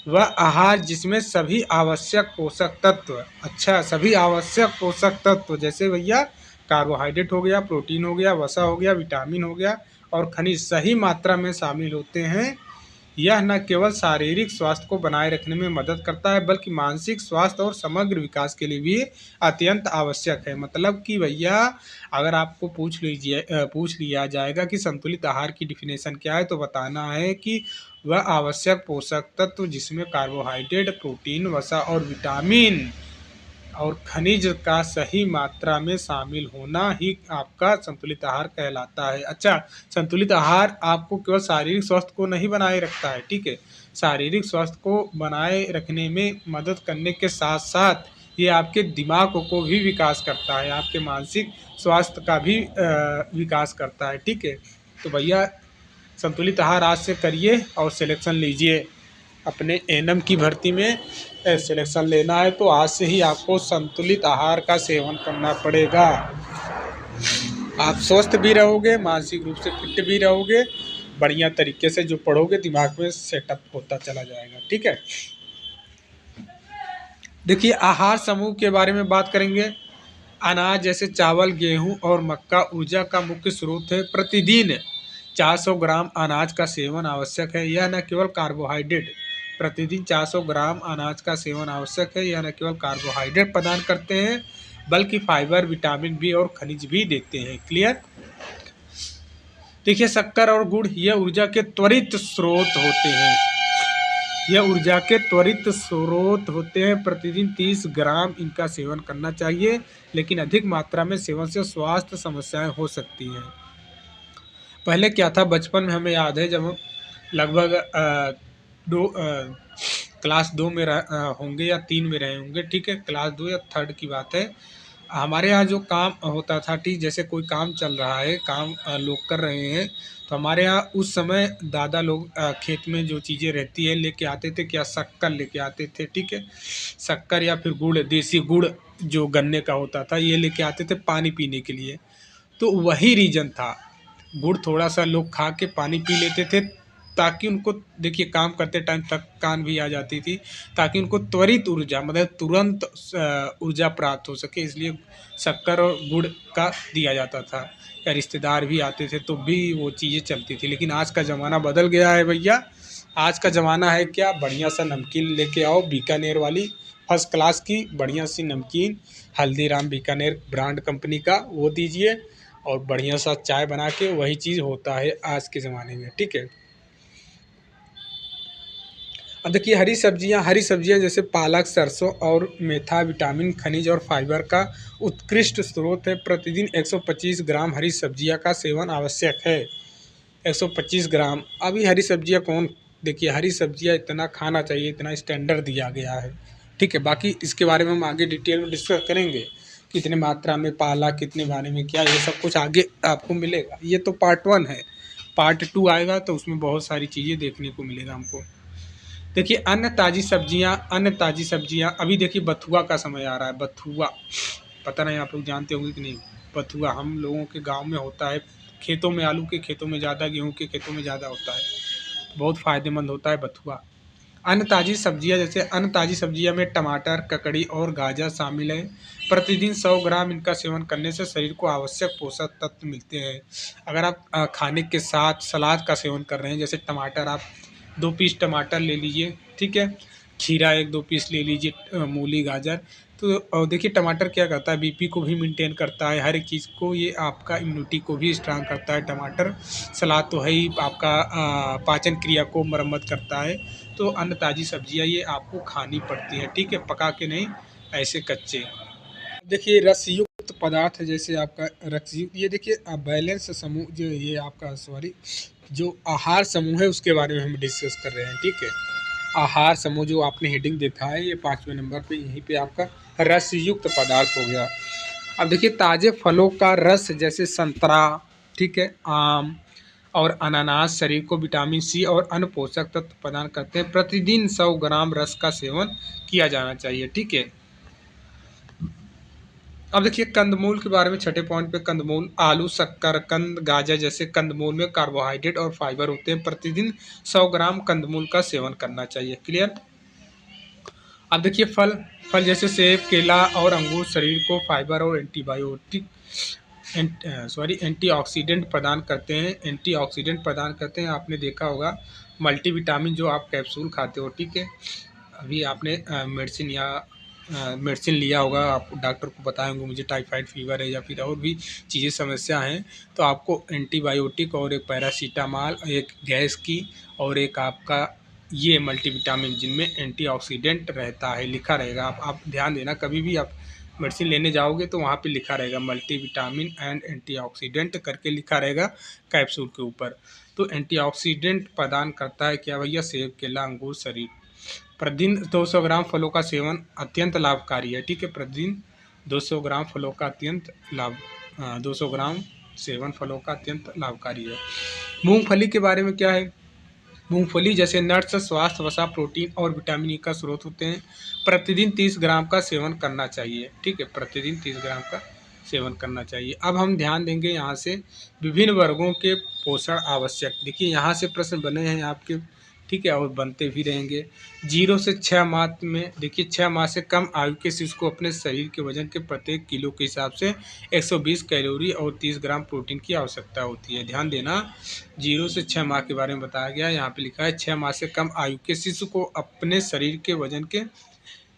वह आहार जिसमें सभी आवश्यक पोषक तत्व, अच्छा सभी आवश्यक पोषक तत्व जैसे भैया कार्बोहाइड्रेट हो गया, प्रोटीन हो गया, वसा हो गया, विटामिन हो गया और खनिज सही मात्रा में शामिल होते हैं। यह न केवल शारीरिक स्वास्थ्य को बनाए रखने में मदद करता है बल्कि मानसिक स्वास्थ्य और समग्र विकास के लिए भी अत्यंत आवश्यक है। मतलब कि भैया अगर आपको पूछ लिया जाएगा कि संतुलित आहार की डिफिनेशन क्या है, तो बताना है कि वह आवश्यक पोषक तत्व जिसमें कार्बोहाइड्रेट, प्रोटीन, वसा और विटामिन और खनिज का सही मात्रा में शामिल होना ही आपका संतुलित आहार कहलाता है। अच्छा, संतुलित आहार आपको केवल शारीरिक स्वास्थ्य को नहीं बनाए रखता है, ठीक है, शारीरिक स्वास्थ्य को बनाए रखने में मदद करने के साथ साथ ये आपके दिमाग को भी विकास करता है, आपके मानसिक स्वास्थ्य का भी विकास करता है। ठीक है, तो भैया संतुलित आहार आज से करिए और सिलेक्शन लीजिए। अपने एनएम की भर्ती में सिलेक्शन लेना है तो आज से ही आपको संतुलित आहार का सेवन करना पड़ेगा। आप स्वस्थ भी रहोगे, मानसिक रूप से फिट भी रहोगे, बढ़िया तरीके से जो पढ़ोगे दिमाग में सेटअप होता चला जाएगा। ठीक है, देखिए आहार समूह के बारे में बात करेंगे। अनाज जैसे चावल, गेहूं और मक्का ऊर्जा का मुख्य स्रोत है। प्रतिदिन 400 ग्राम अनाज का सेवन आवश्यक है। यह न केवल कार्बोहाइड्रेट प्रतिदिन 400 ग्राम अनाज का सेवन आवश्यक है। यह न केवल कार्बोहाइड्रेट प्रदान करते हैं बल्कि फाइबर, विटामिन बी और खनिज भी देते हैं। क्लियर? देखिए शक्कर और गुड़ यह ऊर्जा के त्वरित स्रोत होते हैं। प्रतिदिन 30 ग्राम इनका सेवन करना चाहिए, लेकिन अधिक मात्रा में सेवन से स्वास्थ्य समस्याएं हो सकती हैं। पहले क्या था, बचपन में हमें याद है जब हम लगभग क्लास 2 में होंगे या 3 में रहे होंगे। ठीक है, क्लास 2 या 3 की बात है। हमारे यहाँ जो काम होता था, ठीक जैसे कोई काम चल रहा है, काम लोग कर रहे हैं, तो हमारे यहाँ उस समय दादा लोग खेत में जो चीज़ें रहती है लेके आते थे, क्या शक्कर लेके आते थे। ठीक है, शक्कर या फिर गुड़, देसी गुड़ जो गन्ने का होता था, ये लेके आते थे पानी पीने के लिए। तो वही रीज़न था, गुड़ थोड़ा सा लोग खा के पानी पी लेते थे ताकि उनको, देखिए काम करते टाइम थकान भी आ जाती थी, ताकि उनको त्वरित ऊर्जा मतलब तुरंत ऊर्जा प्राप्त हो सके, इसलिए शक्कर और गुड़ का दिया जाता था। या रिश्तेदार भी आते थे तो भी वो चीज़ें चलती थी। लेकिन आज का ज़माना बदल गया है भैया। आज का ज़माना है क्या, बढ़िया सा नमकीन लेके आओ, बीकानेर वाली फर्स्ट क्लास की बढ़िया सी नमकीन, हल्दीराम बीकानेर ब्रांड कंपनी का, वो दीजिए और बढ़िया सा चाय बना के, वही चीज़ होता है आज के ज़माने में। ठीक है, अब देखिए हरी सब्जियां जैसे पालक, सरसों और मेथा विटामिन, खनिज और फाइबर का उत्कृष्ट स्रोत है। प्रतिदिन 125 ग्राम हरी सब्जियां का सेवन आवश्यक है। 125 ग्राम। अभी हरी सब्जियां कौन, देखिए हरी सब्जियां इतना खाना चाहिए, इतना स्टैंडर्ड दिया गया है। ठीक है, बाकी इसके बारे में हम आगे डिटेल में डिस्कस करेंगे, कितने मात्रा में पाला, कितने बारे में क्या, ये सब कुछ आगे आपको मिलेगा। ये तो पार्ट 1 है, पार्ट 2 आएगा तो उसमें बहुत सारी चीज़ें देखने को मिलेगा हमको। देखिए अन्य ताज़ी सब्जियां, अभी देखिए बथुआ का समय आ रहा है। बथुआ पता नहीं आप लोग जानते होंगे कि नहीं। बथुआ हम लोगों के गांव में होता है, खेतों में, आलू के खेतों में ज़्यादा, गेहूं के खेतों में ज़्यादा होता है, बहुत फ़ायदेमंद होता है बथुआ। अन्य ताज़ी सब्जियां में टमाटर, ककड़ी और गाजर शामिल है। प्रतिदिन 100 ग्राम इनका सेवन करने से शरीर को आवश्यक पोषक तत्व मिलते हैं। अगर आप खाने के साथ सलाद का सेवन कर रहे हैं, जैसे टमाटर, आप 2 पीस टमाटर ले लीजिए, ठीक है, खीरा 1-2 पीस ले लीजिए, मूली, गाजर। तो और देखिए टमाटर क्या करता है, बीपी को भी मेंटेन करता है, हर एक चीज़ को ये आपका इम्यूनिटी को भी स्ट्रांग करता है टमाटर। सलाद तो है ही आपका, पाचन क्रिया को मरम्मत करता है। तो अन्य ताज़ी सब्जियाँ ये आपको खानी पड़ती हैं, ठीक है? पका के नहीं, ऐसे कच्चे। देखिए रसयुक्त पदार्थ जैसे आपका रसयुक्त, ये देखिए बैलेंस समूह जो ये आपका, सॉरी, जो आहार समूह है उसके बारे में हम डिस्कस कर रहे हैं, ठीक है? आहार समूह जो आपने हेडिंग देखा है ये 5वें नंबर पे, यहीं पे आपका रसयुक्त पदार्थ हो गया। अब देखिए ताज़े फलों का रस जैसे संतरा, ठीक है, आम और अनानास शरीर को विटामिन सी और अन्य पोषक तत्व प्रदान करते हैं। प्रतिदिन 100 ग्राम रस का सेवन किया जाना चाहिए, ठीक है? अब देखिए कंदमूल के बारे में छठे पॉइंट पे, कंदमूल आलू, शकरकंद, गाजर जैसे कंदमूल में कार्बोहाइड्रेट और फाइबर होते हैं। प्रतिदिन 100 ग्राम कंदमूल का सेवन करना चाहिए। क्लियर? अब देखिए फल, फल जैसे सेब, केला और अंगूर शरीर को फाइबर और एंटीऑक्सीडेंट प्रदान करते हैं। एंटीऑक्सीडेंट प्रदान करते हैं, आपने देखा होगा मल्टीविटामिन जो आप कैप्सूल खाते हो, ठीक है? अभी आपने मेडिसिन लिया होगा, आप डॉक्टर को बताए होंगे मुझे टाइफाइड फीवर है या फिर और भी चीज़ें समस्या हैं, तो आपको एंटीबायोटिक और एक पैरासीटामॉल, एक गैस की और एक आपका ये मल्टीविटामिन जिनमें एंटीऑक्सीडेंट रहता है, लिखा रहेगा। आप ध्यान देना, कभी भी आप मेडिसिन लेने जाओगे तो वहाँ पे लिखा रहेगा मल्टीविटामिन एंड एंटीऑक्सीडेंट करके लिखा रहेगा कैप्सूल के ऊपर। तो एंटीऑक्सीडेंट प्रदान करता है क्या भैया? सेब, केला, अंगूर शरीर। प्रतिदिन 200 ग्राम फलों का सेवन अत्यंत लाभकारी है, ठीक है? प्रतिदिन 200 ग्राम फलों का 200 ग्राम सेवन फलों का अत्यंत लाभकारी है। मूंगफली के बारे में क्या है? मूंगफली जैसे नट्स स्वास्थ्य, वसा, प्रोटीन और विटामिन ई का स्रोत होते हैं। प्रतिदिन 30 ग्राम का सेवन करना चाहिए, ठीक है? प्रतिदिन 30 ग्राम का सेवन करना चाहिए। अब हम ध्यान देंगे यहाँ से विभिन्न वर्गों के पोषण आवश्यक। देखिए यहाँ से प्रश्न बने हैं आपके, ठीक है, और बनते भी रहेंगे। 0 से 6 माह में, देखिए 6 माह से कम आयु के शिशु को अपने शरीर के वजन के प्रत्येक किलो के हिसाब से 120 कैलोरी और 30 ग्राम प्रोटीन की आवश्यकता होती है। ध्यान देना, 0 से 6 माह के बारे में बताया गया है। यहाँ पे लिखा है 6 माह से कम आयु के शिशु को अपने शरीर के वजन के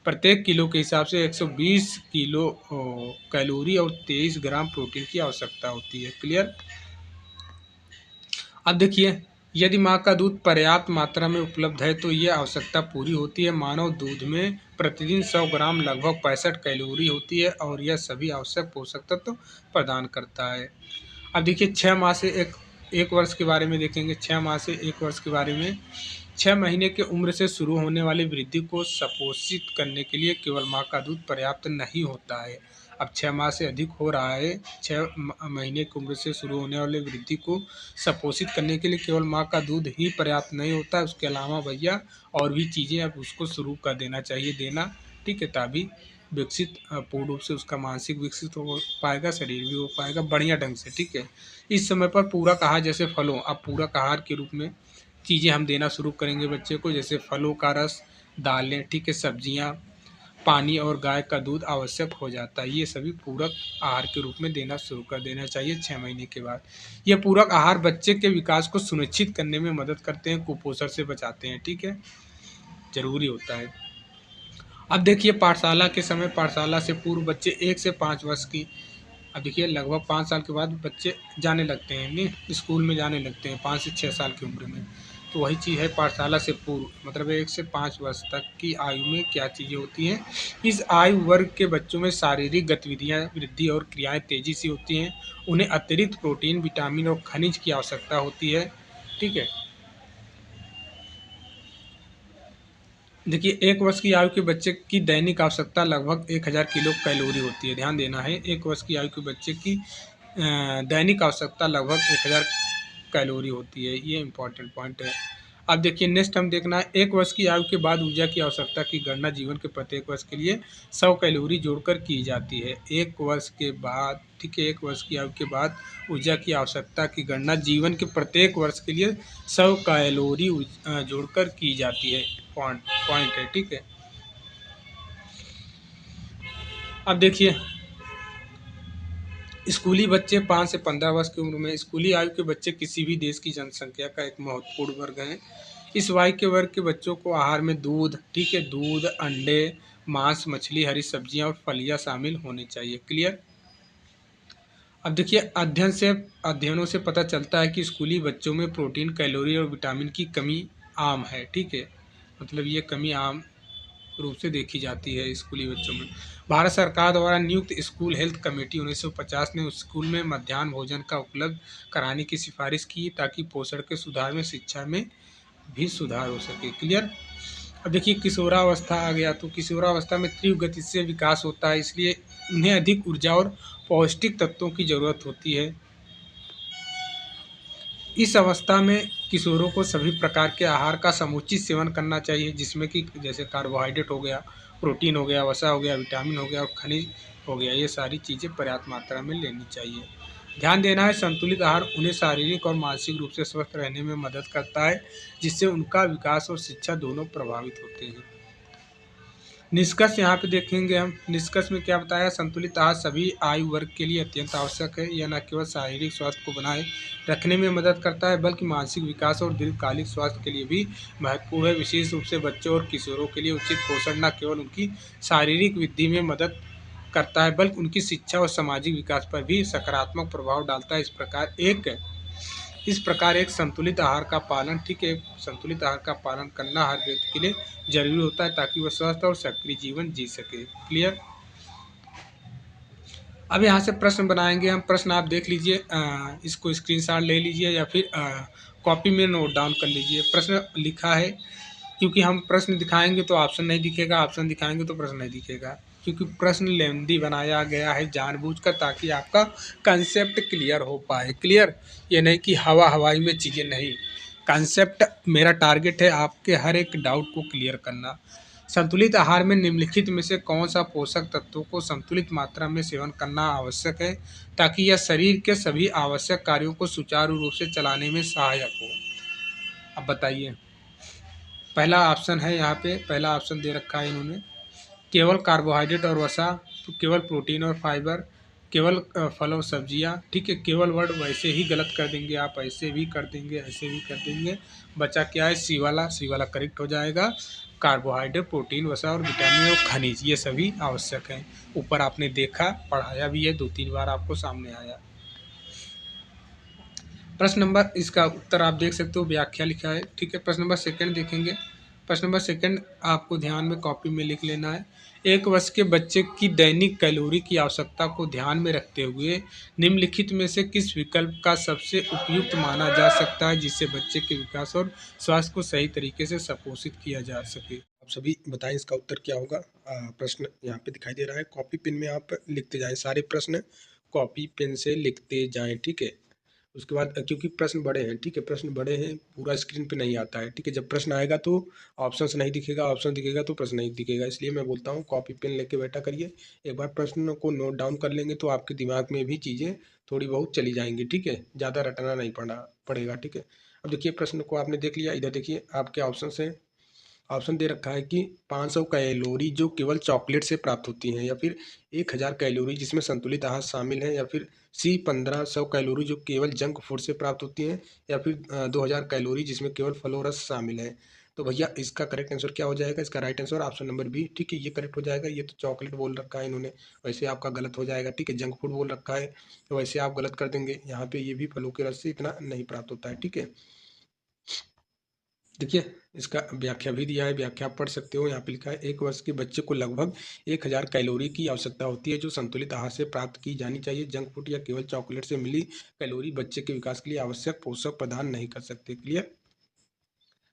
प्रत्येक किलो के हिसाब से 120 किलो कैलोरी और 23 ग्राम प्रोटीन की आवश्यकता होती है। क्लियर? अब देखिए यदि माँ का दूध पर्याप्त मात्रा में उपलब्ध है तो ये आवश्यकता पूरी होती है। मानव दूध में प्रतिदिन 100 ग्राम लगभग 65 कैलोरी होती है और यह सभी आवश्यक पोषक तत्व प्रदान करता है। अब देखिए 6 माह से एक वर्ष के बारे में देखेंगे। 6 माह से 1 वर्ष के बारे में, 6 महीने की उम्र से शुरू होने वाली वृद्धि को संपोषित करने के लिए केवल माँ का दूध पर्याप्त नहीं होता है। अब 6 माह से अधिक हो रहा है, 6 महीने की उम्र से शुरू होने वाली वृद्धि को संपोषित करने के लिए केवल माँ का दूध ही पर्याप्त नहीं होता है। उसके अलावा भैया और भी चीज़ें अब उसको शुरू कर देना चाहिए देना, ठीक है? तभी विकसित पूर्ण रूप से उसका मानसिक विकसित हो पाएगा, शरीर भी हो पाएगा बढ़िया ढंग से, ठीक है? इस समय पर पूरक आहार जैसे फलों, अब पूरक आहार के रूप में चीज़ें हम देना शुरू करेंगे बच्चे को, जैसे फलों का रस, दालें, ठीक है, सब्जियां, पानी और गाय का दूध आवश्यक हो जाता है। ये सभी पूरक आहार के रूप में देना शुरू कर देना चाहिए 6 महीने के बाद। ये पूरक आहार बच्चे के विकास को सुनिश्चित करने में मदद करते हैं, कुपोषण से बचाते हैं, ठीक है? जरूरी होता है। अब देखिए पाठशाला के समय, पाठशाला से पूर्व बच्चे 1 से 5 वर्ष की, अब देखिए लगभग 5 साल के बाद बच्चे जाने लगते हैं, नहीं स्कूल में जाने लगते हैं 5 से 6 साल की उम्र में। तो वही चीज़ है पाठशाला से पूर्व, मतलब 1 से 5 वर्ष तक की आयु में क्या चीज़ें होती हैं। इस आयु वर्ग के बच्चों में शारीरिक गतिविधियाँ, वृद्धि और क्रियाएँ तेज़ी से होती हैं। उन्हें अतिरिक्त प्रोटीन, विटामिन और खनिज की आवश्यकता होती है, ठीक है? देखिए 1 वर्ष की आयु के बच्चे की दैनिक आवश्यकता लगभग 1000 किलो कैलोरी होती है। ध्यान देना है, 1 वर्ष की आयु के बच्चे की दैनिक आवश्यकता लगभग 1000 कैलोरी होती है। ये इंपॉर्टेंट पॉइंट है। अब देखिए नेक्स्ट हम देखना है 1 वर्ष की आयु के बाद ऊर्जा की आवश्यकता की गणना जीवन के प्रत्येक वर्ष के लिए 100 कैलोरी जोड़कर की जाती है। 1 वर्ष के बाद, ठीक है, 1 वर्ष की आयु के बाद ऊर्जा की आवश्यकता की गणना जीवन के प्रत्येक वर्ष के लिए 100 कैलोरी जोड़कर की जाती है। पॉइंट है, ठीक है? अब देखिए स्कूली बच्चे 5 से 15 वर्ष की उम्र में, स्कूली आयु के बच्चे किसी भी देश की जनसंख्या का एक महत्वपूर्ण वर्ग हैं। इस वाई के वर्ग के बच्चों को आहार में दूध, ठीक है, दूध, अंडे, मांस, मछली, हरी सब्जियां और फलियां शामिल होनी चाहिए। क्लियर। अब देखिए अध्ययनों से पता चलता है कि स्कूली बच्चों में प्रोटीन, कैलोरी और विटामिन की कमी आम है, ठीक है, मतलब ये कमी आम रूप से देखी जाती है स्कूली बच्चों में। भारत सरकार द्वारा नियुक्त स्कूल हेल्थ कमेटी 1950 ने स्कूल में मध्याह्न भोजन का उपलब्ध कराने की सिफारिश की ताकि पोषण के सुधार में शिक्षा में भी सुधार हो सके। क्लियर। अब देखिए किशोरावस्था आ गया, तो किशोरावस्था में तीव्र गति से विकास होता है, इसलिए उन्हें अधिक ऊर्जा और पौष्टिक तत्वों की जरूरत होती है। इस अवस्था में किशोरों को सभी प्रकार के आहार का समुचित सेवन करना चाहिए, जिसमें कि जैसे कार्बोहाइड्रेट हो गया, प्रोटीन हो गया, वसा हो गया, विटामिन हो गया और खनिज हो गया, ये सारी चीज़ें पर्याप्त मात्रा में लेनी चाहिए। ध्यान देना है संतुलित आहार उन्हें शारीरिक और मानसिक रूप से स्वस्थ रहने में मदद करता है, जिससे उनका विकास और शिक्षा दोनों प्रभावित होते हैं। निष्कर्ष यहाँ पे देखेंगे हम। निष्कर्ष में क्या बताया, संतुलित आहार सभी आयु वर्ग के लिए अत्यंत आवश्यक है। यह न केवल शारीरिक स्वास्थ्य को बनाए रखने में मदद करता है, बल्कि मानसिक विकास और दीर्घकालिक स्वास्थ्य के लिए भी महत्वपूर्ण है। विशेष रूप से बच्चों और किशोरों के लिए उचित पोषण न केवल उनकी शारीरिक वृद्धि में मदद करता है, बल्कि उनकी शिक्षा और सामाजिक विकास पर भी सकारात्मक प्रभाव डालता है। इस प्रकार एक संतुलित आहार का पालन, ठीक है, संतुलित आहार का पालन करना हर व्यक्ति के लिए जरूरी होता है ताकि वह स्वस्थ और सक्रिय जीवन जी सके। क्लियर। अब यहाँ से प्रश्न बनाएंगे हम। प्रश्न आप देख लीजिए, इसको स्क्रीनशॉट ले लीजिए या फिर कॉपी में नोट डाउन कर लीजिए। प्रश्न लिखा है, क्योंकि हम प्रश्न दिखाएंगे तो ऑप्शन नहीं दिखेगा, ऑप्शन दिखाएंगे तो प्रश्न नहीं दिखेगा, क्योंकि प्रश्न लेंदी बनाया गया है जानबूझकर, ताकि आपका कंसेप्ट क्लियर हो पाए। क्लियर। ये नहीं कि हवा हवाई में चीज़ें नहीं, कंसेप्ट मेरा टारगेट है आपके हर एक डाउट को क्लियर करना। संतुलित आहार में निम्नलिखित में से कौन सा पोषक तत्वों को संतुलित मात्रा में सेवन करना आवश्यक है ताकि यह शरीर के सभी आवश्यक कार्यों को सुचारू रूप से चलाने में सहायक हो। अब बताइए। पहला ऑप्शन है, यहाँ पे पहला ऑप्शन दे रखा है इन्होंने, केवल कार्बोहाइड्रेट और वसा, तो केवल प्रोटीन और फाइबर, केवल फल और सब्जियाँ, ठीक है। केवल वर्ड वैसे ही गलत कर देंगे आप, ऐसे भी कर देंगे, ऐसे भी कर देंगे। बचा क्या है, सी वाला, सी वाला करेक्ट हो जाएगा। कार्बोहाइड्रेट, प्रोटीन, वसा और विटामिन और खनिज ये सभी आवश्यक हैं। ऊपर आपने देखा, पढ़ाया भी है, 2-3 बार आपको सामने आया। प्रश्न नंबर, इसका उत्तर आप देख सकते हो, व्याख्या लिखा है, ठीक है। प्रश्न नंबर सेकंड देखेंगे। प्रश्न नंबर सेकंड आपको ध्यान में कॉपी में लिख लेना है। एक वर्ष के बच्चे की दैनिक कैलोरी की आवश्यकता को ध्यान में रखते हुए निम्नलिखित में से किस विकल्प का सबसे उपयुक्त माना जा सकता है जिससे बच्चे के विकास और स्वास्थ्य को सही तरीके से संपोषित किया जा सके। आप सभी बताएं इसका उत्तर क्या होगा। प्रश्न यहाँ पे दिखाई दे रहा है, कॉपी पेन में आप लिखते जाएं, सारे प्रश्न कॉपी पेन से लिखते जाएं, ठीक है। उसके बाद क्योंकि प्रश्न बड़े हैं, ठीक है, प्रश्न बड़े हैं, पूरा स्क्रीन पे नहीं आता है, ठीक है। जब प्रश्न आएगा तो ऑप्शंस नहीं दिखेगा, ऑप्शन दिखेगा तो प्रश्न नहीं दिखेगा, इसलिए मैं बोलता हूँ कॉपी पेन लेके बैठा करिए। एक बार प्रश्न को नोट डाउन कर लेंगे तो आपके दिमाग में भी चीज़ें थोड़ी बहुत चली जाएंगी, ठीक है, ज़्यादा रटना नहीं पड़ेगा, ठीक है। अब देखिए प्रश्न को आपने देख लिया, इधर देखिए आपके ऑप्शन हैं। ऑप्शन दे रखा है कि 500 कैलोरी जो केवल चॉकलेट से प्राप्त होती हैं, या फिर 1000 कैलोरी जिसमें संतुलित आहार शामिल है, या फिर सी 1500 कैलोरी जो केवल जंक फूड से प्राप्त होती हैं, या फिर 2000 कैलोरी जिसमें केवल फल और रस शामिल है। तो भैया इसका करेक्ट आंसर क्या हो जाएगा, इसका right answer option number B, ठीक है, ये करेक्ट हो जाएगा। ये तो चॉकलेट बोल रखा है इन्होंने, वैसे आपका गलत हो जाएगा, ठीक है। जंक फूड बोल रखा है तो वैसे आप गलत कर देंगे, यहाँ पे ये भी फलों के रस से इतना नहीं प्राप्त होता है, ठीक है। देखिए इसका व्याख्या भी दिया है, व्याख्या आप पढ़ सकते हो। यहाँ पे लिखा है, एक वर्ष के बच्चे को लगभग 1000 कैलोरी की आवश्यकता होती है जो संतुलित आहार से प्राप्त की जानी चाहिए। जंक फूड या केवल चॉकलेट से मिली कैलोरी बच्चे के विकास के लिए आवश्यक पोषक प्रदान नहीं कर सकते। क्लियर।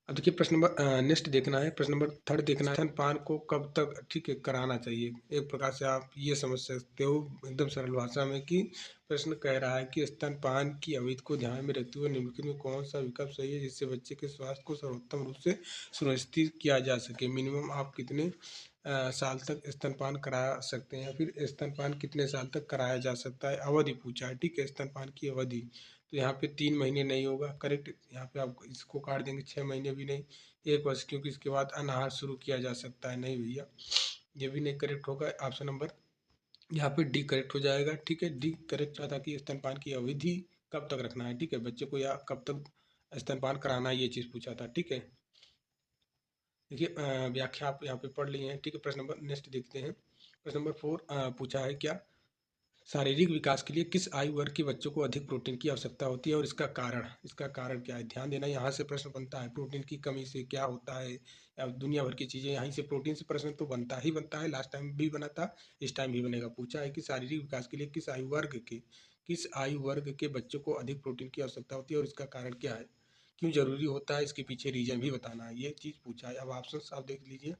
अब देखिए प्रश्न नंबर नेक्स्ट देखना है, प्रश्न नंबर थर्ड देखना है, स्तनपान को कब तक, ठीक है, कराना चाहिए। एक प्रकार से आप ये समझ सकते हो एकदम सरल भाषा में कि प्रश्न कह रहा है कि स्तनपान की अवधि को ध्यान में रखते हुए निम्नलिखित में कौन सा विकल्प सही है जिससे बच्चे के स्वास्थ्य को सर्वोत्तम रूप से सुनिश्चित किया जा सके। मिनिमम आप कितने साल तक स्तनपान करा सकते हैं, या फिर स्तनपान कितने साल तक कराया जा सकता है, अवधि पूछा है, ठीक है, स्तनपान की अवधि। तो यहाँ पे 3 महीने नहीं होगा करेक्ट, यहाँ पे आप इसको काट देंगे, 6 महीने भी नहीं, 1 वर्ष, क्योंकि इसके बाद अनाहार शुरू किया जा सकता है, नहीं भैया ये भी नहीं करेक्ट होगा। ऑप्शन नंबर यहाँ पे डी करेक्ट हो जाएगा, ठीक है, डी करेक्ट था कि स्तनपान की अवधि कब तक रखना है, ठीक है, बच्चे को या कब तक स्तनपान कराना है, ये चीज़ पूछा था, ठीक है। देखिए व्याख्या आप यहाँ पे पढ़ लिए हैं, ठीक है। प्रश्न नंबर नेक्स्ट देखते हैं। प्रश्न नंबर 4 पूछा है क्या शारीरिक विकास के लिए किस आयु वर्ग के बच्चों को अधिक प्रोटीन की आवश्यकता होती है और इसका कारण क्या है। ध्यान देना, यहाँ से प्रश्न बनता है प्रोटीन की कमी से क्या होता है, या दुनिया भर की चीज़ें यहीं से प्रोटीन से प्रश्न तो बनता ही बनता है। लास्ट टाइम भी बना था, इस टाइम भी बनेगा। पूछा है कि शारीरिक विकास के लिए किस आयु वर्ग के बच्चों को अधिक प्रोटीन की आवश्यकता होती है और इसका कारण क्या है, क्यों जरूरी होता है, इसके पीछे रीजन भी बताना है। ये चीज़ पूछा है। अब ऑप्शन आप देख लीजिए,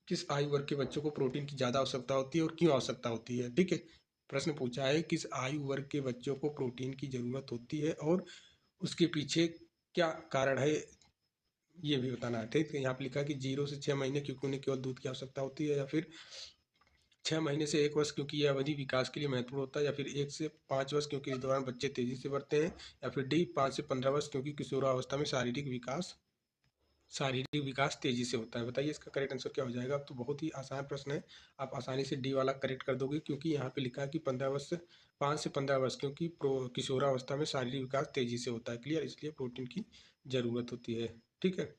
किस आयु वर्ग के बच्चों को प्रोटीन की ज़्यादा आवश्यकता होती है और क्यों आवश्यकता होती है, ठीक है। प्रश्न पूछा है किस आयु वर्ग के बच्चों को प्रोटीन की ज़रूरत होती है और उसके पीछे क्या कारण है, ये भी बताना है, ठीक है। यहाँ पे लिखा है कि 0 से 6 महीने क्योंकि उन्हें केवल दूध की आवश्यकता होती है, या फिर 6 महीने से 1 वर्ष क्योंकि यह अवधि विकास के लिए महत्वपूर्ण होता है, या फिर 1 से 5 वर्ष क्योंकि इस दौरान बच्चे तेजी से बढ़ते हैं, या फिर डी 5 से 15 वर्ष क्योंकि किशोरावस्था में शारीरिक विकास तेजी से होता है। बताइए इसका करेक्ट आंसर क्या हो जाएगा। अब तो बहुत ही आसान प्रश्न है, आप आसानी से डी वाला करेक्ट कर दोगे, क्योंकि यहाँ पे लिखा है कि 15 वर्ष 5 से 15 वर्ष क्योंकि किशोरावस्था में शारीरिक विकास तेजी से होता है। क्लियर, इसलिए प्रोटीन की जरूरत होती है, ठीक है।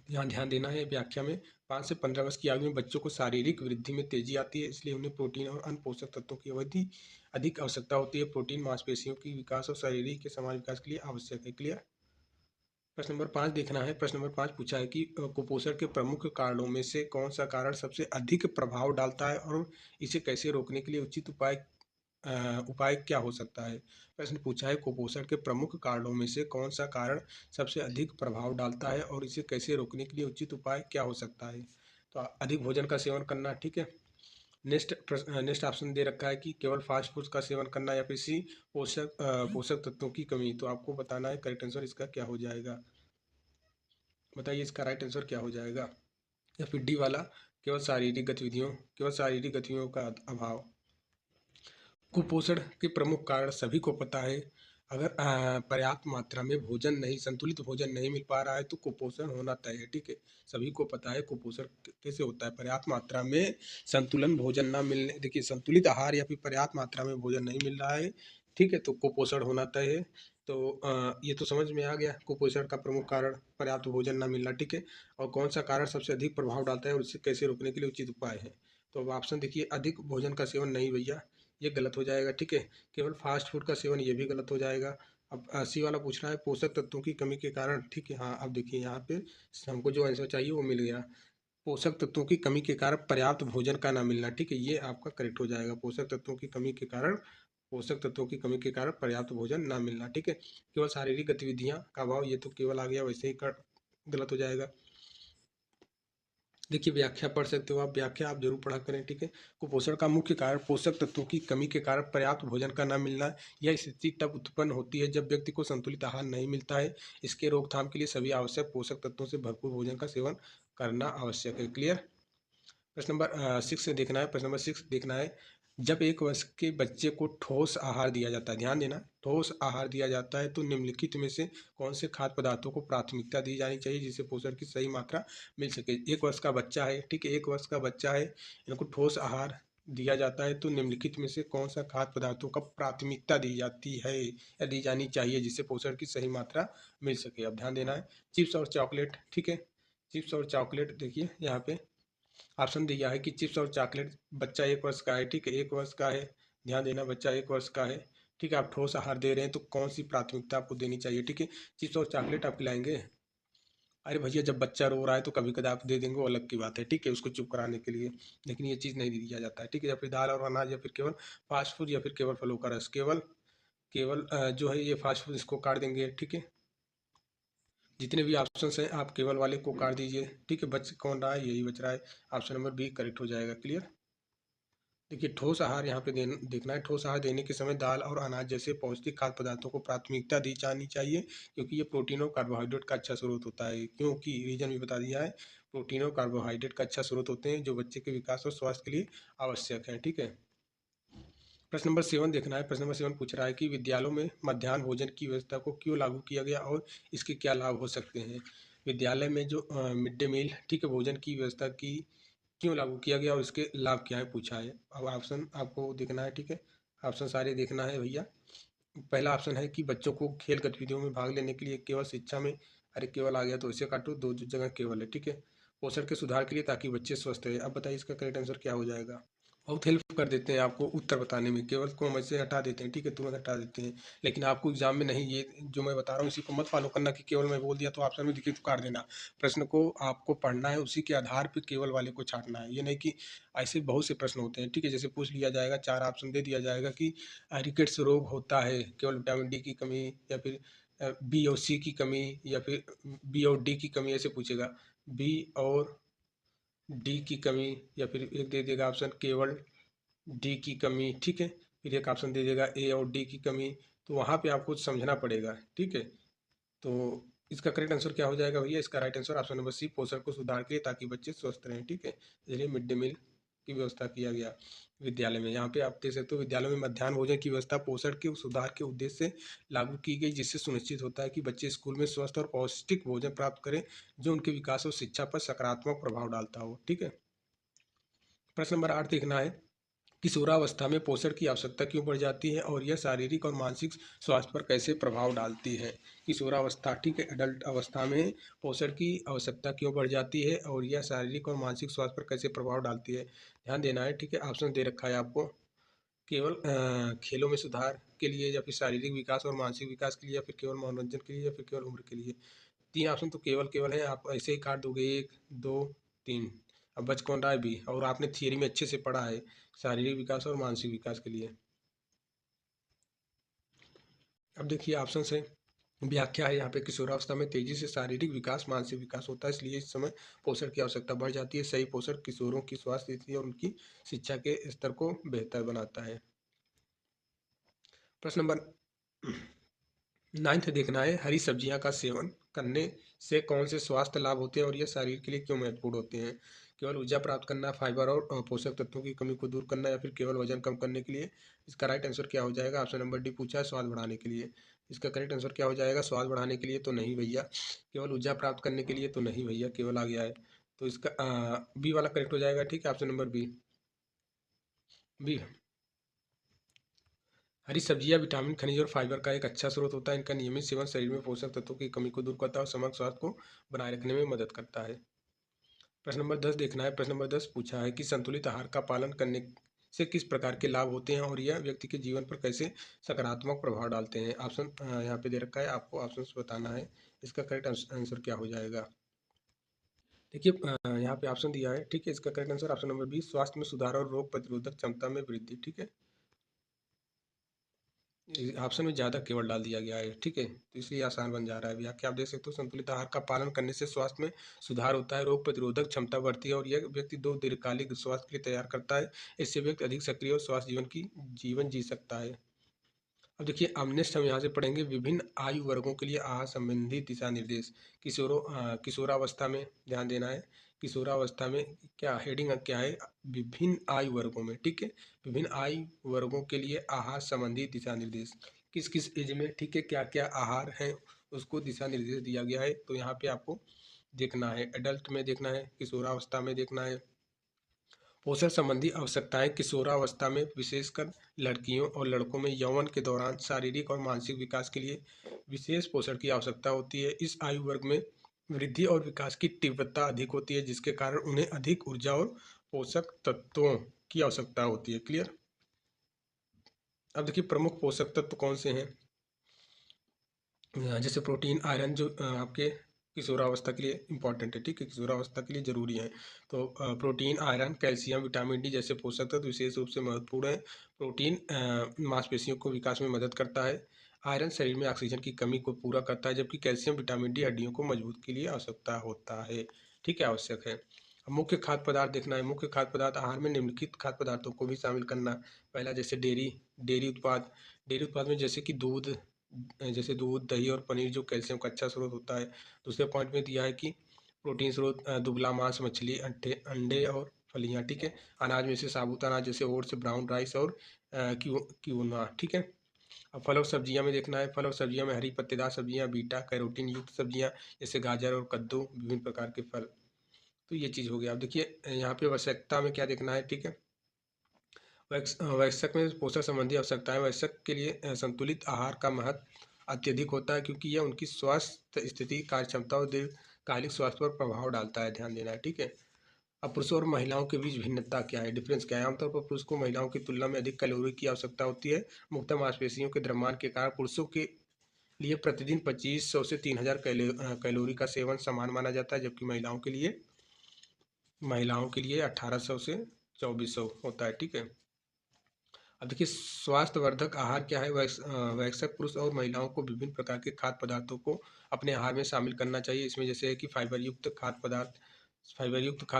यहाँ ध्यान देना है व्याख्या में, 5 से 15 वर्ष की आयु में बच्चों को शारीरिक वृद्धि में तेजी आती है, इसलिए उन्हें प्रोटीन और अन्य पोषक तत्वों की अवधि अधिक आवश्यकता होती है। प्रोटीन मांसपेशियों की विकास और शरीर के समान विकास के लिए आवश्यक है। क्लियर। प्रश्न नंबर 5 देखना है। प्रश्न नंबर 5 पूछा है कि कुपोषण के प्रमुख कारणों में से कौन सा कारण सबसे अधिक प्रभाव डालता है और इसे कैसे रोकने के लिए उचित उपाय क्या हो सकता है। प्रश्न पूछा है कुपोषण के प्रमुख कारणों में से कौन सा कारण सबसे अधिक प्रभाव डालता है और इसे कैसे रोकने के लिए उचित उपाय क्या हो सकता है। तो अधिक भोजन का सेवन करना, ठीक है। नेक्स्ट ऑप्शन दे रखा है कि केवल फास्ट फूड का सेवन करना, या फिर सी पोषक तत्वों की कमी। तो आपको बताना है करेक्ट आंसर इसका क्या हो जाएगा। बताइए इसका राइट आंसर क्या हो जाएगा। या फिर डी वाला केवल शारीरिक गतिविधियों का अभाव। कुपोषण के प्रमुख कारण सभी को पता है। अगर पर्याप्त मात्रा में संतुलित भोजन नहीं मिल पा रहा है तो कुपोषण होना तय है, ठीक है। सभी को पता है कुपोषण कैसे होता है। पर्याप्त मात्रा में संतुलन भोजन ना मिलने, देखिए संतुलित आहार या फिर पर्याप्त मात्रा में भोजन नहीं मिल रहा है, ठीक है, तो कुपोषण होना तय है। तो ये तो समझ में आ गया, कुपोषण का प्रमुख कारण पर्याप्त भोजन ना मिलना, ठीक है। और कौन सा कारण सबसे अधिक प्रभाव डालता है और उसे कैसे रोकने के लिए उचित उपाय है। तो अब ऑप्शन देखिए, अधिक भोजन का सेवन नहीं भैया, ये गलत हो जाएगा, ठीक है। केवल फास्ट फूड का सेवन, ये भी गलत हो जाएगा। अब सी वाला पूछ रहा है पोषक तत्वों की कमी के कारण, ठीक है। हाँ, अब देखिए यहाँ पे हमको जो आंसर चाहिए वो मिल गया। पोषक तत्वों की कमी के कारण पर्याप्त भोजन का ना मिलना, ठीक है, ये आपका करेक्ट हो जाएगा। पोषक तत्वों की कमी के कारण पर्याप्त भोजन ना मिलना, ठीक है। केवल शारीरिक गतिविधियां का अभाव, ये तो केवल आ गया, वैसे ही गलत हो जाएगा। देखिए व्याख्या पढ़ सकते हो आप, व्याख्या आप जरूर पढ़ा करें, ठीक है। कुपोषण का मुख्य कारण पोषक तत्वों की कमी के कारण पर्याप्त भोजन का न मिलना। यह स्थिति तब उत्पन्न होती है जब व्यक्ति को संतुलित आहार नहीं मिलता है। इसके रोकथाम के लिए सभी आवश्यक पोषक तत्वों से भरपूर भोजन का सेवन करना आवश्यक है। क्लियर। प्रश्न नंबर 6 देखना है। प्रश्न नंबर 6 देखना है, जब 1 वर्ष के बच्चे को ठोस आहार दिया जाता है, ध्यान देना, ठोस आहार दिया जाता है तो निम्नलिखित में से कौन से खाद्य पदार्थों को प्राथमिकता दी जानी चाहिए जिससे पोषण की सही मात्रा मिल सके। 1 वर्ष का बच्चा है, ठीक है, 1 वर्ष का बच्चा है, इनको ठोस आहार दिया जाता है तो निम्नलिखित में से कौन सा खाद्य पदार्थों का प्राथमिकता दी जाती है या दी जानी चाहिए जिससे पोषण की सही मात्रा मिल सके। अब ध्यान देना है, चिप्स और चॉकलेट, ठीक है, चिप्स और चॉकलेट। देखिए यहाँ पे ऑप्शन दिया है कि चिप्स और चॉकलेट, बच्चा 1 वर्ष का है, ठीक है, 1 वर्ष का है, ध्यान देना, बच्चा 1 वर्ष का है, ठीक है। आप ठोस आहार दे रहे हैं तो कौन सी प्राथमिकता आपको देनी चाहिए, ठीक है। चिप्स और चॉकलेट आप खिलाएंगे, अरे भैया जब बच्चा रो रहा है तो कभी कदा आप दे देंगे, वो अलग की बात है, ठीक है, उसको चुप कराने के लिए, लेकिन ये चीज़ नहीं दिया जाता है, ठीक है। या फिर दाल और अनाज, या फिर केवल फास्ट फूड, या फिर केवल फलों का रस, केवल केवल जो है ये फास्ट फूड, इसको काट देंगे, ठीक है। जितने भी ऑप्शंस हैं आप केवल वाले को काट दीजिए, ठीक है। बच कौन रहा है, यही बच रहा है, ऑप्शन नंबर बी करेक्ट हो जाएगा। क्लियर। देखिए ठोस आहार यहाँ पे देखना है, ठोस आहार देने के समय दाल और अनाज जैसे पौष्टिक खाद्य पदार्थों को प्राथमिकता दी जानी चाहिए, क्योंकि ये प्रोटीन और कार्बोहाइड्रेट का अच्छा स्रोत होता है। क्योंकि रीजन भी बता दिया है, प्रोटीन और कार्बोहाइड्रेट का अच्छा स्रोत होते हैं जो बच्चे के विकास और स्वास्थ्य के लिए आवश्यक है, ठीक है। प्रश्न नंबर 7 देखना है। प्रश्न नंबर 7 पूछ रहा है कि विद्यालयों में मध्याह्न भोजन की व्यवस्था को क्यों लागू किया गया और इसके क्या लाभ हो सकते हैं। विद्यालय में जो मिड डे मील, ठीक है, भोजन की व्यवस्था की क्यों लागू किया गया और इसके लाभ क्या है पूछा है। अब ऑप्शन आपको देखना है, ठीक है, ऑप्शन सारे देखना है भैया। पहला ऑप्शन है कि बच्चों को खेल गतिविधियों में भाग लेने के लिए केवल शिक्षा में अरे केवल आ गया तो इसे काटो, दो जगह केवल है, ठीक है। पोषण के सुधार के लिए ताकि बच्चे स्वस्थ रहे। अब बताइए इसका करेक्ट आंसर क्या हो जाएगा। बहुत हेल्प कर देते हैं आपको उत्तर बताने में, केवल को हम ऐसे हटा देते हैं, ठीक है, तुरंत हटा देते हैं। लेकिन आपको एग्जाम में नहीं, ये जो मैं बता रहा हूँ इसी को मत फॉलो करना कि केवल मैं बोल दिया तो ऑप्शन में दिखे तो काट देना। प्रश्न को आपको पढ़ना है, उसी के आधार पर केवल वाले को छांटना है। ये नहीं कि ऐसे बहुत से प्रश्न होते हैं, ठीक है, जैसे पूछ लिया जाएगा, 4 ऑप्शन दे दिया जाएगा कि रिकेट्स रोग होता है केवल विटामिन डी की कमी, या फिर बी और सी की कमी, या फिर बी और डी की कमी, ऐसे पूछेगा बी और डी की कमी, या फिर एक दे देगा ऑप्शन केवल डी की कमी, ठीक है, फिर एक ऑप्शन दे देगा ए और डी की कमी। तो वहाँ पे आपको समझना पड़ेगा, ठीक है। तो इसका करेक्ट आंसर क्या हो जाएगा भैया, इसका right answer option number C, पोषण को सुधार के ताकि बच्चे स्वस्थ रहें, ठीक है। इसलिए मिड डे मील की व्यवस्था किया गया विद्यालय में। यहाँ पे आप देख सकते हो विद्यालय में मध्याह्न भोजन की व्यवस्था पोषण के सुधार के उद्देश्य से लागू की गई, जिससे सुनिश्चित होता है कि बच्चे स्कूल में स्वस्थ और पौष्टिक भोजन प्राप्त करें जो उनके विकास और शिक्षा पर सकारात्मक प्रभाव डालता हो, ठीक है। प्रश्न नंबर 8 देखना है, किशोरावस्था में पोषण की आवश्यकता क्यों बढ़ जाती है और यह शारीरिक और मानसिक स्वास्थ्य पर कैसे प्रभाव डालती है। किशोरावस्था, ठीक है, एडल्ट अवस्था में पोषण की आवश्यकता क्यों बढ़ जाती है और यह शारीरिक और मानसिक स्वास्थ्य पर कैसे प्रभाव डालती है। ध्यान देना है, ठीक है। ऑप्शन दे रखा है आपको, केवल खेलों में सुधार के लिए, या फिर शारीरिक विकास और मानसिक विकास के लिए, या फिर केवल मनोरंजन के लिए, या फिर केवल उम्र के लिए। 3 ऑप्शन तो केवल केवल है, आप ऐसे ही काट दोगे, 1 2 3। अब बच कौन रहा है बी, और आपने थियरी में अच्छे से पढ़ा है शारीरिक विकास और मानसिक विकास के लिए। अब देखिए ऑप्शन से व्याख्या है यहाँ पे, किशोरावस्था में तेजी से शारीरिक विकास मानसिक विकास होता है, इसलिए इस समय पोषण की आवश्यकता बढ़ जाती है। सही पोषण किशोरों की स्वास्थ्य स्थिति और उनकी शिक्षा के स्तर को बेहतर बनाता है। प्रश्न नंबर 9 देखना है, हरी सब्जियां का सेवन करने से कौन से स्वास्थ्य लाभ होते हैं और यह शरीर के लिए क्यों महत्वपूर्ण होते हैं। केवल ऊर्जा प्राप्त करना, फाइबर और पोषक तत्वों की कमी को दूर करना, या फिर केवल वजन कम करने के लिए। इसका राइट आंसर क्या हो जाएगा। ऑप्शन नंबर डी पूछा है, स्वाद बढ़ाने के लिए। इसका करेक्ट आंसर क्या हो जाएगा, स्वाद बढ़ाने के लिए तो नहीं भैया, केवल ऊर्जा प्राप्त करने के लिए तो नहीं भैया, केवल आ गया है। तो इसका बी वाला करेक्ट हो जाएगा, ठीक है, ऑप्शन नंबर बी। बी, हरी सब्जियां विटामिन, खनिज और फाइबर का एक अच्छा स्रोत होता है। इनका नियमित सेवन शरीर में पोषक तत्वों की कमी को दूर करता है और समग्र स्वास्थ्य को बनाए रखने में मदद करता है। प्रश्न नंबर 10 देखना है। प्रश्न नंबर 10 पूछा है कि संतुलित आहार का पालन करने से किस प्रकार के लाभ होते हैं और यह व्यक्ति के जीवन पर कैसे सकारात्मक प्रभाव डालते हैं। ऑप्शन यहाँ पे दे रखा है, आपको ऑप्शन बताना है। इसका करेक्ट आंसर क्या हो जाएगा। देखिए यहाँ पे ऑप्शन दिया है, ठीक है, इसका correct answer option number B, स्वास्थ्य में सुधार और रोग प्रतिरोधक क्षमता में वृद्धि, ठीक है। ऑप्शन में ज़्यादा केवल डाल दिया गया है, ठीक है, तो इसलिए आसान बन जा रहा है। व्याख्या आप देख सकते हो, संतुलित आहार का पालन करने से स्वास्थ्य में सुधार होता है, रोग प्रतिरोधक क्षमता बढ़ती है और यह व्यक्ति दो दीर्घकालिक स्वास्थ्य के लिए तैयार करता है। इससे व्यक्ति अधिक सक्रिय और स्वास्थ्य जीवन जी सकता है। अब देखिए अब नेक्स्ट हम यहाँ से पढ़ेंगे विभिन्न आयु वर्गों के लिए आहार संबंधी दिशा निर्देश। किशोरावस्था में ध्यान देना है, किशोरावस्था में क्या हेडिंग क्या है, विभिन्न आयु वर्गों में, ठीक है, विभिन्न आयु वर्गों के लिए आहार संबंधी दिशा निर्देश। किस किस एज में, ठीक है, क्या क्या आहार है उसको दिशा निर्देश दिया गया है। तो यहाँ पे आपको देखना है, एडल्ट में देखना है, किशोरावस्था में देखना है। पोषण संबंधी आवश्यकताएं, किशोरावस्था में विशेषकर लड़कियों और लड़कों में यौवन के दौरान शारीरिक और मानसिक विकास के लिए विशेष पोषण की आवश्यकता होती है। इस आयु वर्ग में वृद्धि और विकास की तीव्रता अधिक होती है, जिसके कारण उन्हें अधिक ऊर्जा और पोषक तत्वों की आवश्यकता होती है। क्लियर। अब देखिए प्रमुख पोषक तत्व कौन से हैं, जैसे प्रोटीन, आयरन, जो आपके किशोरावस्था के लिए इंपॉर्टेंट है, ठीक है, किशोरावस्था के लिए जरूरी है। तो protein, iron, calcium, vitamin D जैसे पोषक तत्व विशेष रूप से महत्वपूर्ण है। प्रोटीन मांसपेशियों को विकास में मदद करता है। आयरन शरीर में ऑक्सीजन की कमी को पूरा करता है, जबकि कैल्शियम विटामिन डी हड्डियों को मजबूत के लिए आवश्यकता होता है, ठीक है, आवश्यक है। अब मुख्य खाद्य पदार्थ देखना है। मुख्य खाद्य पदार्थ आहार में निम्नलिखित खाद्य पदार्थों को भी शामिल करना। पहला जैसे डेयरी उत्पाद, डेयरी उत्पाद में जैसे कि दूध, जैसे दूध, दही और पनीर जो कैल्शियम का अच्छा स्रोत होता है। दूसरे पॉइंट में दिया है कि प्रोटीन स्रोत दुबला मांस, मछली, अंडे और फलियां, ठीक है। अनाज में से साबुत अनाज जैसे ओट्स, ब्राउन राइस और क्यूनोआ, ठीक है। अब फल और सब्जियां में देखना है। फल और सब्जियां में हरी पत्तेदार सब्जियां, बीटा कैरोटीन युक्त सब्जियां जैसे गाजर और कद्दू, विभिन्न प्रकार के फल। तो ये चीज़ हो गया। अब देखिए यहाँ पे आवश्यकता में क्या देखना है, ठीक है। वयस्क में पोषण संबंधी आवश्यकताएं, वयस्क के लिए संतुलित आहार का महत्व अत्यधिक होता है, क्योंकि यह उनकी स्वास्थ्य स्थिति, कार्यक्षमता और दीर्घकालिक स्वास्थ्य पर प्रभाव डालता है। ध्यान देना है, ठीक है। अब पुरुषों और महिलाओं के बीच भिन्नता क्या है, डिफरेंस क्या है। आमतौर पर पुरुष को महिलाओं की तुलना में अधिक कैलोरी की आवश्यकता होती है। मुख्यतः मांसपेशियों के द्रव्यमान के कारण पुरुषों के लिए प्रतिदिन 2500 से 3000 कैलोरी का सेवन समान माना जाता है, जबकि महिलाओं के लिए 1800 से 2400 होता है, ठीक है। अब देखिए, स्वास्थ्यवर्धक आहार क्या है। वयस्क पुरुष और महिलाओं को विभिन्न प्रकार के खाद्य पदार्थों को अपने आहार में शामिल करना चाहिए। इसमें जैसे है कि फाइबर युक्त खाद्य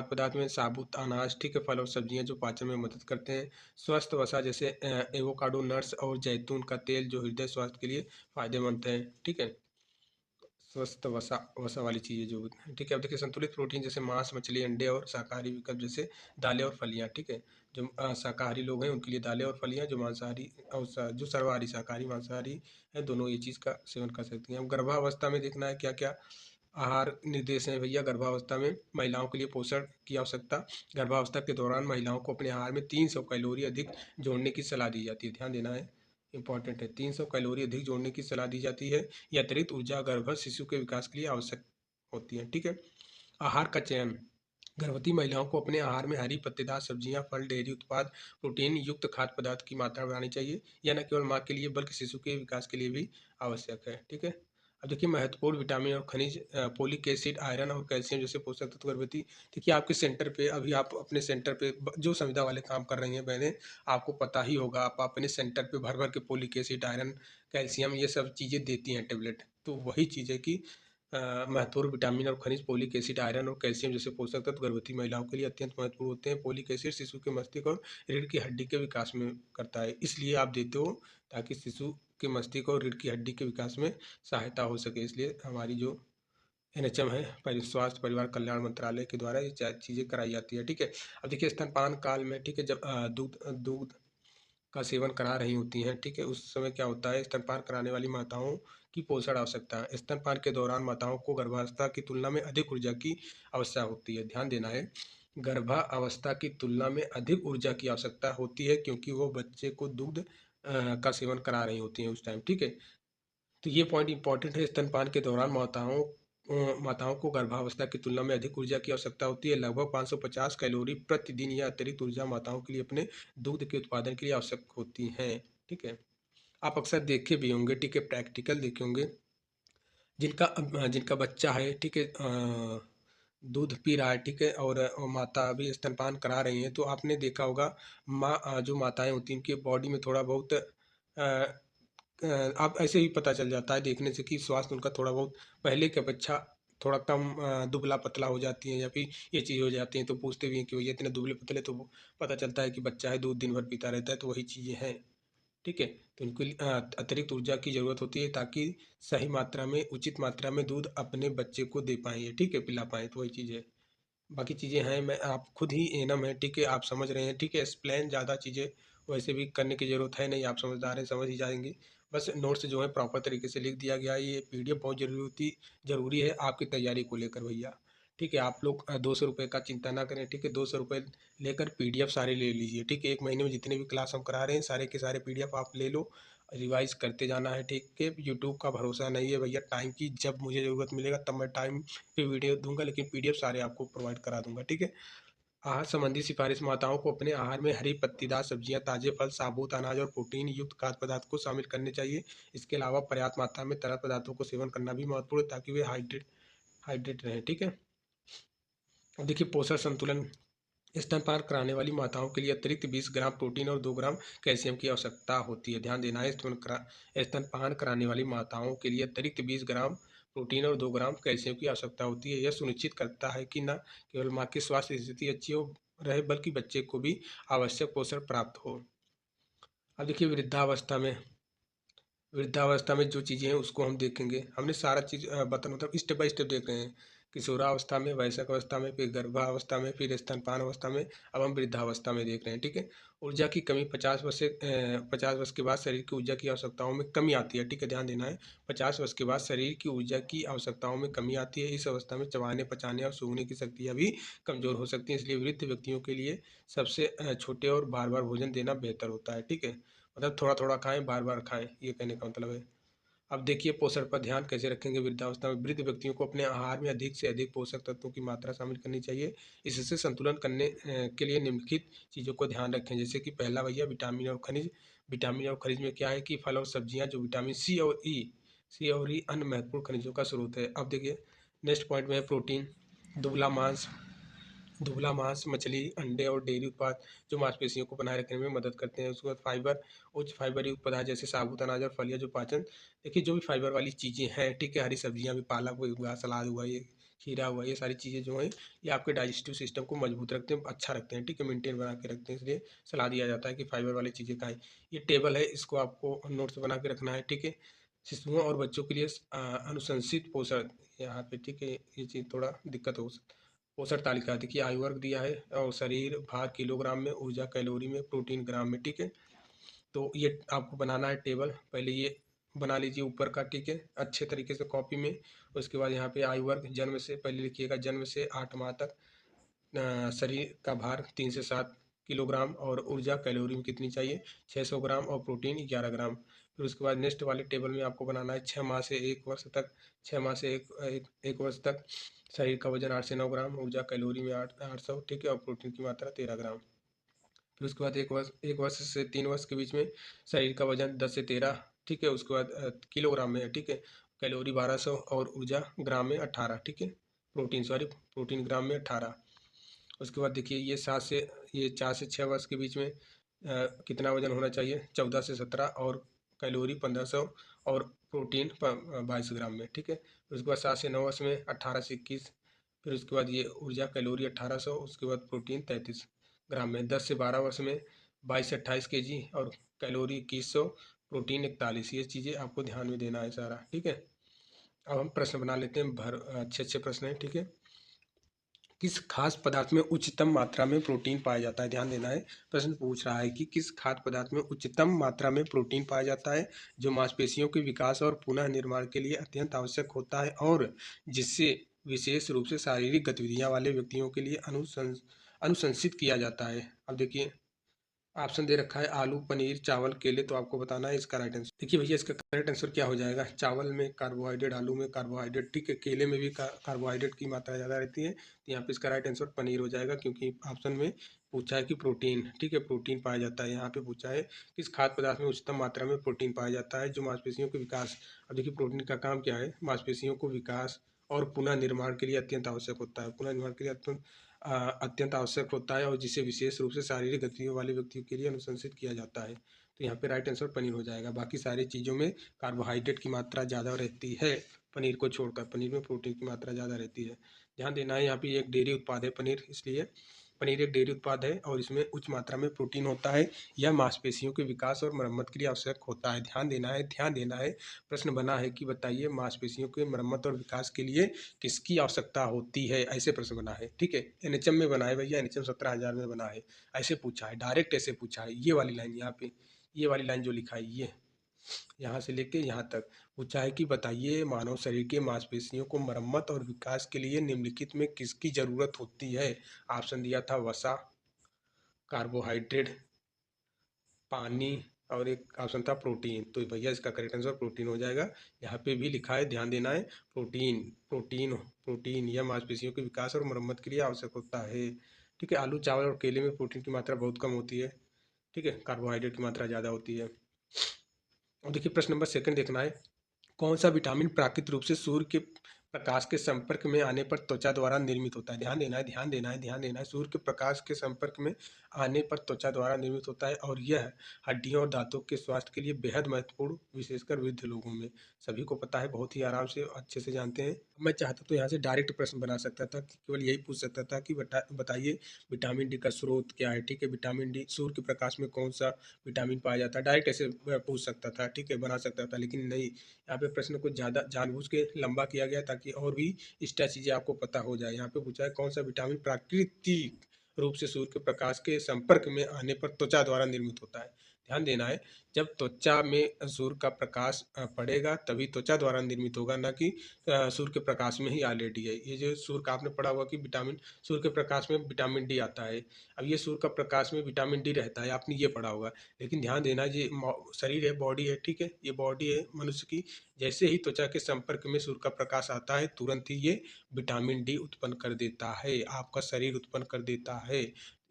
पदार्थ में साबुत अनाज, ठीक है, फल और सब्जियां जो पाचन में मदद करते हैं। स्वस्थ वसा जैसे एवोकाडो, नट्स और जैतून का तेल जो हृदय स्वास्थ्य के लिए फायदेमंद है, ठीक है। स्वस्थ वसा वसा वाली चीज़ें जो होती हैं, ठीक है। अब देखिए, संतुलित प्रोटीन जैसे मांस, मछली, अंडे और शाकाहारी विकल्प जैसे दालें और फलियां, ठीक है। जो शाकाहारी लोग हैं उनके लिए दालें और फलियां, जो मांसाहारी और जो सर्वाहारी, शाकाहारी मांसाहारी है, दोनों ये चीज़ का सेवन कर सकती हैं। अब गर्भावस्था में देखना है क्या क्या आहार निर्देश हैं भैया। गर्भावस्था में महिलाओं के लिए पोषण की आवश्यकता। गर्भावस्था के दौरान महिलाओं को अपने आहार में 300 कैलोरी अधिक जोड़ने की सलाह दी जाती है। ध्यान देना है, इंपॉर्टेंट है। 300 कैलोरी अधिक जोड़ने की सलाह दी जाती है। यह अतिरिक्त ऊर्जा गर्भस्थ शिशु के विकास के लिए आवश्यक होती है, ठीक है। आहार का चयन। गर्भवती महिलाओं को अपने आहार में हरी पत्तेदार सब्जियां, फल, डेयरी उत्पाद, प्रोटीन युक्त खाद्य पदार्थ की मात्रा बढ़ानी चाहिए। यह न केवल माँ के लिए बल्कि शिशु के विकास के लिए भी आवश्यक है, ठीक है। अब देखिए, महत्वपूर्ण विटामिन और खनिज, फोलिक एसिड, आयरन और कैल्शियम जैसे पोषक तत्व गर्भवती। देखिए, आपके सेंटर पे अभी आप अपने सेंटर पे जो संविदा वाले काम कर रही हैं बहनें, आपको पता ही होगा, आप अपने सेंटर पे भर भर के फोलिक एसिड, आयरन, कैल्शियम ये सब चीज़ें देती हैं टेबलेट। तो वही चीज़ है कि महत्वपूर्ण विटामिन और खनिज, फोलिक एसिड, आयरन और कैल्शियम जैसे पोषक तत्व गर्भवती महिलाओं के लिए अत्यंत महत्वपूर्ण होते हैं। फोलिक एसिड शिशु के मस्तिष्क और रीढ़ की हड्डी के विकास में करता है, इसलिए आप देते हो ताकि शिशु के मस्तिष्क और रीढ़ की हड्डी के विकास में सहायता हो सके। इसलिए हमारी जो एनएचएम है, स्वास्थ्य परिवार कल्याण मंत्रालय के द्वारा ये चीज़ें कराई जाती है, ठीक है। अब देखिए, स्तनपान काल में, ठीक है, जब दूध दूध का सेवन करा रही होती हैं, ठीक है, उस समय क्या होता है, स्तनपान कराने वाली माताओं की पोषण आवश्यकता है। स्तनपान के दौरान माताओं को गर्भावस्था की तुलना में अधिक ऊर्जा की आवश्यकता होती है। ध्यान देना है, गर्भावस्था की तुलना में अधिक ऊर्जा की आवश्यकता होती है, क्योंकि वो बच्चे को दूध का सेवन करा रही होती हैं उस टाइम, ठीक है। तो ये पॉइंट इंपॉर्टेंट है। स्तनपान के दौरान माताओं को गर्भावस्था की तुलना में अधिक ऊर्जा की आवश्यकता होती है। लगभग 550 कैलोरी प्रतिदिन यह अतिरिक्त ऊर्जा माताओं के लिए अपने दूध के उत्पादन के लिए आवश्यक होती हैं, ठीक है। आप अक्सर देखे भी होंगे, ठीक है, प्रैक्टिकल देखे होंगे, जिनका बच्चा है, ठीक है, दूध पी रहा है, ठीक है, और माता अभी स्तनपान करा रही हैं, तो आपने देखा होगा जो माताएं होती हैं उनके बॉडी में थोड़ा बहुत आप ऐसे ही पता चल जाता है देखने से कि स्वास्थ्य उनका थोड़ा बहुत पहले की अपेक्षा थोड़ा कम दुबला पतला हो जाती है, या फिर ये चीज़ हो जाती है। तो पूछते भी हैं कि भैया इतने दुबले पतले, तो पता चलता है कि बच्चा है दूध दिन भर पीता रहता है, तो वही चीज़ें हैं, ठीक है। तो इनको अतिरिक्त ऊर्जा की ज़रूरत होती है ताकि सही मात्रा में, उचित मात्रा में दूध अपने बच्चे को दे पाएँ, ठीक है, पिला पाएँ, तो वही चीज़ है। बाकी चीज़ें हैं, मैं आप खुद ही एनम है, ठीक है, आप समझ रहे हैं, ठीक है। एक्सप्लेन ज़्यादा चीज़ें वैसे भी करने की ज़रूरत है नहीं, आप समझदार हैं, समझ ही जाएंगे। बस नोट्स जो है प्रॉपर तरीके से लिख दिया गया है। ये पीडीएफ बहुत ज़रूरी है आपकी तैयारी को लेकर भैया, ठीक है। आप लोग 200 रुपये का चिंता ना करें, ठीक है। 200 रुपये लेकर पीडीएफ सारे ले लीजिए, ठीक है। एक महीने में जितने भी क्लास हम करा रहे हैं सारे के सारे पीडीएफ आप ले लो, रिवाइज करते जाना है, ठीक है। यूट्यूब का भरोसा नहीं है भैया, टाइम की जब मुझे ज़रूरत मिलेगा तब मैं टाइम पे वीडियो दूंगा, लेकिन पीडीएफ सारे आपको प्रोवाइड करा दूंगा, ठीक है। आहार संबंधी सिफारिश। माताओं को अपने आहार में हरी पत्तीदार सब्जियां, ताजे फल, साबुत अनाज और प्रोटीन युक्त खाद्य पदार्थ को शामिल करने चाहिए। इसके अलावा पर्याप्त मात्रा में तरल पदार्थों को सेवन करना भी महत्वपूर्ण है ताकि वे हाइड्रेट रहें, ठीक है। अब देखिए, पोषण संतुलन। स्तनपान कराने वाली माताओं के लिए अतिरिक्त 20 ग्राम प्रोटीन और 2 ग्राम कैल्शियम की आवश्यकता होती है। ध्यान देना है, स्तनपान कराने वाली माताओं के लिए अतिरिक्त 20 ग्राम प्रोटीन और 2 ग्राम कैल्शियम की आवश्यकता होती है। यह सुनिश्चित करता है कि न केवल माँ की स्वास्थ्य स्थिति अच्छी हो रहे, बल्कि बच्चे को भी आवश्यक पोषण प्राप्त हो। अब देखिए, वृद्धावस्था में जो चीज़ें हैं उसको हम देखेंगे। हमने सारा चीज़ मतलब स्टेप बाय स्टेप देख रहे हैं। किशोरावस्था में, वयस्क अवस्था में, फिर गर्भावस्था में, फिर स्तनपान अवस्था में, अब हम वृद्धावस्था में देख रहे हैं, ठीक है। ऊर्जा की कमी। 50 वर्ष के बाद शरीर की ऊर्जा की आवश्यकताओं में कमी आती है, ठीक है, ध्यान देना है। 50 वर्ष के बाद शरीर की ऊर्जा की आवश्यकताओं में कमी आती है। इस अवस्था में चबाने, पचाने और सूंघने की शक्तियाँ भी कमज़ोर हो सकती हैं। इसलिए वृद्ध व्यक्तियों के लिए सबसे छोटे और बार बार भोजन देना बेहतर होता है, ठीक है। मतलब थोड़ा थोड़ा खाएं, बार बार खाएं, ये कहने का मतलब है। अब देखिए पोषण पर ध्यान कैसे रखेंगे वृद्धावस्था में। वृद्ध व्यक्तियों को अपने आहार में अधिक से अधिक पोषक तत्वों की मात्रा शामिल करनी चाहिए। इससे संतुलन करने के लिए निम्नलिखित चीज़ों को ध्यान रखें, जैसे कि पहला भैया विटामिन और खनिज। विटामिन और खनिज में क्या है कि फल और सब्जियां जो विटामिन सी और ई अन्य महत्वपूर्ण खनिजों का स्रोत है। अब देखिए नेक्स्ट पॉइंट में है प्रोटीन। दुबला मांस दुबला मांस, मछली, अंडे और डेयरी उत्पाद जो मांसपेशियों को बनाए रखने में मदद करते हैं। उसके बाद फाइबर, उच्च फाइबर युक्त पदार्थ जैसे साबुत अनाज और फलियां जो पाचन, देखिए जो भी फाइबर वाली चीज़ें हैं, ठीक है, हरी सब्जियां भी, पालक हुआ, सलाद हुआ, ये खीरा हुआ, ये सारी चीज़ें जो हैं ये आपके डाइजेस्टिव सिस्टम को मजबूत रखते हैं, अच्छा रखते हैं, ठीक है, मेंटेन बना के रखते हैं। इसलिए सलाह दिया जाता है कि फाइबर वाली चीज़ें खाएं। ये टेबल है, इसको आपको नोट्स बना के रखना है, ठीक है। शिशुओं और बच्चों के लिए अनुशंसित पोषण यहाँ पे, ठीक है, ये चीज़ थोड़ा दिक्कत हो सकती। पोषण तालिका देखिए आयु वर्ग दिया है और शरीर भार किलोग्राम में, ऊर्जा कैलोरी में, प्रोटीन ग्राम में, ठीक है। तो ये आपको बनाना है टेबल, पहले ये बना लीजिए ऊपर का, ठीक है, अच्छे तरीके से कॉपी में। उसके बाद यहाँ पे आयु वर्ग जन्म से, पहले लिखिएगा जन्म से 8 माह तक, शरीर का भार 3 से 7 किलोग्राम और ऊर्जा कैलोरी में कितनी चाहिए 600 ग्राम और प्रोटीन 11 ग्राम। फिर उसके बाद नेक्स्ट वाले टेबल में आपको बनाना है 6 माह से 1 वर्ष तक, 6 माह से एक वर्ष तक शरीर का वजन 8 से 9 ग्राम, ऊर्जा कैलोरी में 800, ठीक है, और प्रोटीन की मात्रा 13 ग्राम। फिर उसके बाद 1 वर्ष से 3 वर्ष के बीच में शरीर का वजन 10 से 13, ठीक है, उसके बाद किलोग्राम में है, ठीक है, कैलोरी 1200 और ऊर्जा ग्राम में 18, ठीक है, प्रोटीन ग्राम में 18। उसके बाद देखिए ये 4 से 6 वर्ष के बीच में कितना वजन होना चाहिए 14 से 17 और कैलोरी 1500 और प्रोटीन 22 ग्राम में, ठीक है। उसके बाद 7 से 9 वर्ष में 18 से 21। फिर उसके बाद ये ऊर्जा कैलोरी 1800, उसके बाद प्रोटीन 33 ग्राम में। 10 से 12 वर्ष में 22 से 28 kg और कैलोरी 2100, प्रोटीन 41। ये चीज़ें आपको ध्यान में देना है सारा, ठीक है। अब हम प्रश्न बना लेते हैं, अच्छे अच्छे प्रश्न हैं, ठीक है। किस खास पदार्थ में उच्चतम मात्रा में प्रोटीन पाया जाता है, ध्यान देना है। प्रश्न पूछ रहा है कि किस खाद्य पदार्थ में उच्चतम मात्रा में प्रोटीन पाया जाता है जो मांसपेशियों के विकास और पुनः निर्माण के लिए अत्यंत आवश्यक होता है और जिससे विशेष रूप से शारीरिक गतिविधियां वाले व्यक्तियों के लिए अनुशंसित किया जाता है। अब देखिए ऑप्शन दे रखा है आलू, पनीर, चावल, केले, तो आपको बताना है इसका राइट आंसर। देखिए भैया इसका करेक्ट आंसर क्या हो जाएगा, चावल में कार्बोहाइड्रेट, आलू में कार्बोहाइड्रेट, ठीक है, केले में भी कार्बोहाइड्रेट की मात्रा ज़्यादा रहती है, तो यहाँ पे इसका राइट आंसर पनीर हो जाएगा, क्योंकि ऑप्शन में पूछा है कि प्रोटीन, ठीक है, प्रोटीन पाया जाता है। यहाँ पे पूछा है किस खाद्य पदार्थ में उच्चतम मात्रा में प्रोटीन पाया जाता है जो मांसपेशियों के विकास। अब देखिए प्रोटीन का काम क्या है, मांसपेशियों को विकास और पुनः निर्माण के लिए अत्यंत आवश्यक होता है, पुनः निर्माण के लिए अत्यंत आवश्यक होता है और जिसे विशेष रूप से शारीरिक गतिविधियों वाले व्यक्तियों के लिए अनुशंसित किया जाता है। तो यहाँ पे राइट आंसर पनीर हो जाएगा। बाकी सारी चीज़ों में कार्बोहाइड्रेट की मात्रा ज़्यादा रहती है पनीर को छोड़कर, पनीर में प्रोटीन की मात्रा ज़्यादा रहती है। ध्यान देना है, यहाँ पे एक डेयरी उत्पाद है पनीर, इसलिए पनीर एक डेयरी उत्पाद है और इसमें उच्च मात्रा में प्रोटीन होता है। यह मांसपेशियों के विकास और मरम्मत के लिए आवश्यक होता है। ध्यान देना है, ध्यान देना है। प्रश्न बना है कि बताइए मांसपेशियों के मरम्मत और विकास के लिए किसकी आवश्यकता होती है, ऐसे प्रश्न बना है, ठीक है। एनएचएम में बना है भैया, एनएचएम 17,000 में बना है, ऐसे पूछा है, डायरेक्ट ऐसे पूछा है। ये वाली लाइन यहाँ पे, ये वाली लाइन जो लिखा है, ये यहाँ से लेके यहाँ तक पूछा है कि बताइए मानव शरीर के मांसपेशियों को मरम्मत और विकास के लिए निम्नलिखित में किसकी जरूरत होती है। ऑप्शन दिया था वसा, कार्बोहाइड्रेट, पानी और एक ऑप्शन था प्रोटीन। तो भैया इसका करेक्ट आंसर प्रोटीन हो जाएगा। यहाँ पे भी लिखा है, ध्यान देना है, प्रोटीन प्रोटीन प्रोटीन यह मांसपेशियों के विकास और मरम्मत के लिए आवश्यक होता है, ठीक है। आलू, चावल और केले में प्रोटीन की मात्रा बहुत कम होती है, ठीक है, कार्बोहाइड्रेट की मात्रा ज़्यादा होती है। अब देखिए प्रश्न नंबर सेकंड देखना है, कौन सा विटामिन प्राकृतिक रूप से सूर्य के प्रकाश के संपर्क में आने पर त्वचा द्वारा निर्मित होता है। ध्यान देना है, ध्यान देना है, ध्यान देना है। सूर्य के प्रकाश के संपर्क में आने पर त्वचा द्वारा निर्मित होता है और यह हड्डियों और दांतों के स्वास्थ्य के लिए बेहद महत्वपूर्ण, विशेषकर वृद्ध लोगों में। सभी को पता है, बहुत ही आराम से अच्छे से जानते हैं। मैं चाहता तो यहाँ से डायरेक्ट प्रश्न बना सकता था, केवल यही पूछ सकता था कि बताइए विटामिन डी का स्रोत क्या है, ठीक है, विटामिन डी सूर्य के प्रकाश में कौन सा विटामिन पाया जाता है, डायरेक्ट ऐसे पूछ सकता था, ठीक है, बना सकता था। लेकिन नहीं, यहाँ पे प्रश्न को ज़्यादा जानबूझ के लंबा किया गया ताकि और भी एक्स्ट्रा चीज़ें आपको पता हो जाए। यहाँ पे पूछा है कौन सा विटामिन प्राकृतिक रूप से सूर्य के प्रकाश के संपर्क में आने पर त्वचा द्वारा निर्मित होता है। ध्यान देना है, जब त्वचा में सूर्य का प्रकाश पड़ेगा तभी त्वचा द्वारा निर्मित होगा, ना कि सूर्य के प्रकाश में ही ऑलरेडी है। ये जो सूर्य का आपने पढ़ा होगा कि विटामिन सूर्य के प्रकाश में विटामिन डी आता है। अब ये सूर्य का प्रकाश में विटामिन डी रहता है, आपने ये पढ़ा होगा। लेकिन ध्यान देना, ये शरीर है, बॉडी है, ठीक है, ये बॉडी है मनुष्य की। जैसे ही त्वचा के संपर्क में सूर्य का प्रकाश आता है, तुरंत ही ये विटामिन डी उत्पन्न कर देता है, आपका शरीर उत्पन्न कर देता है।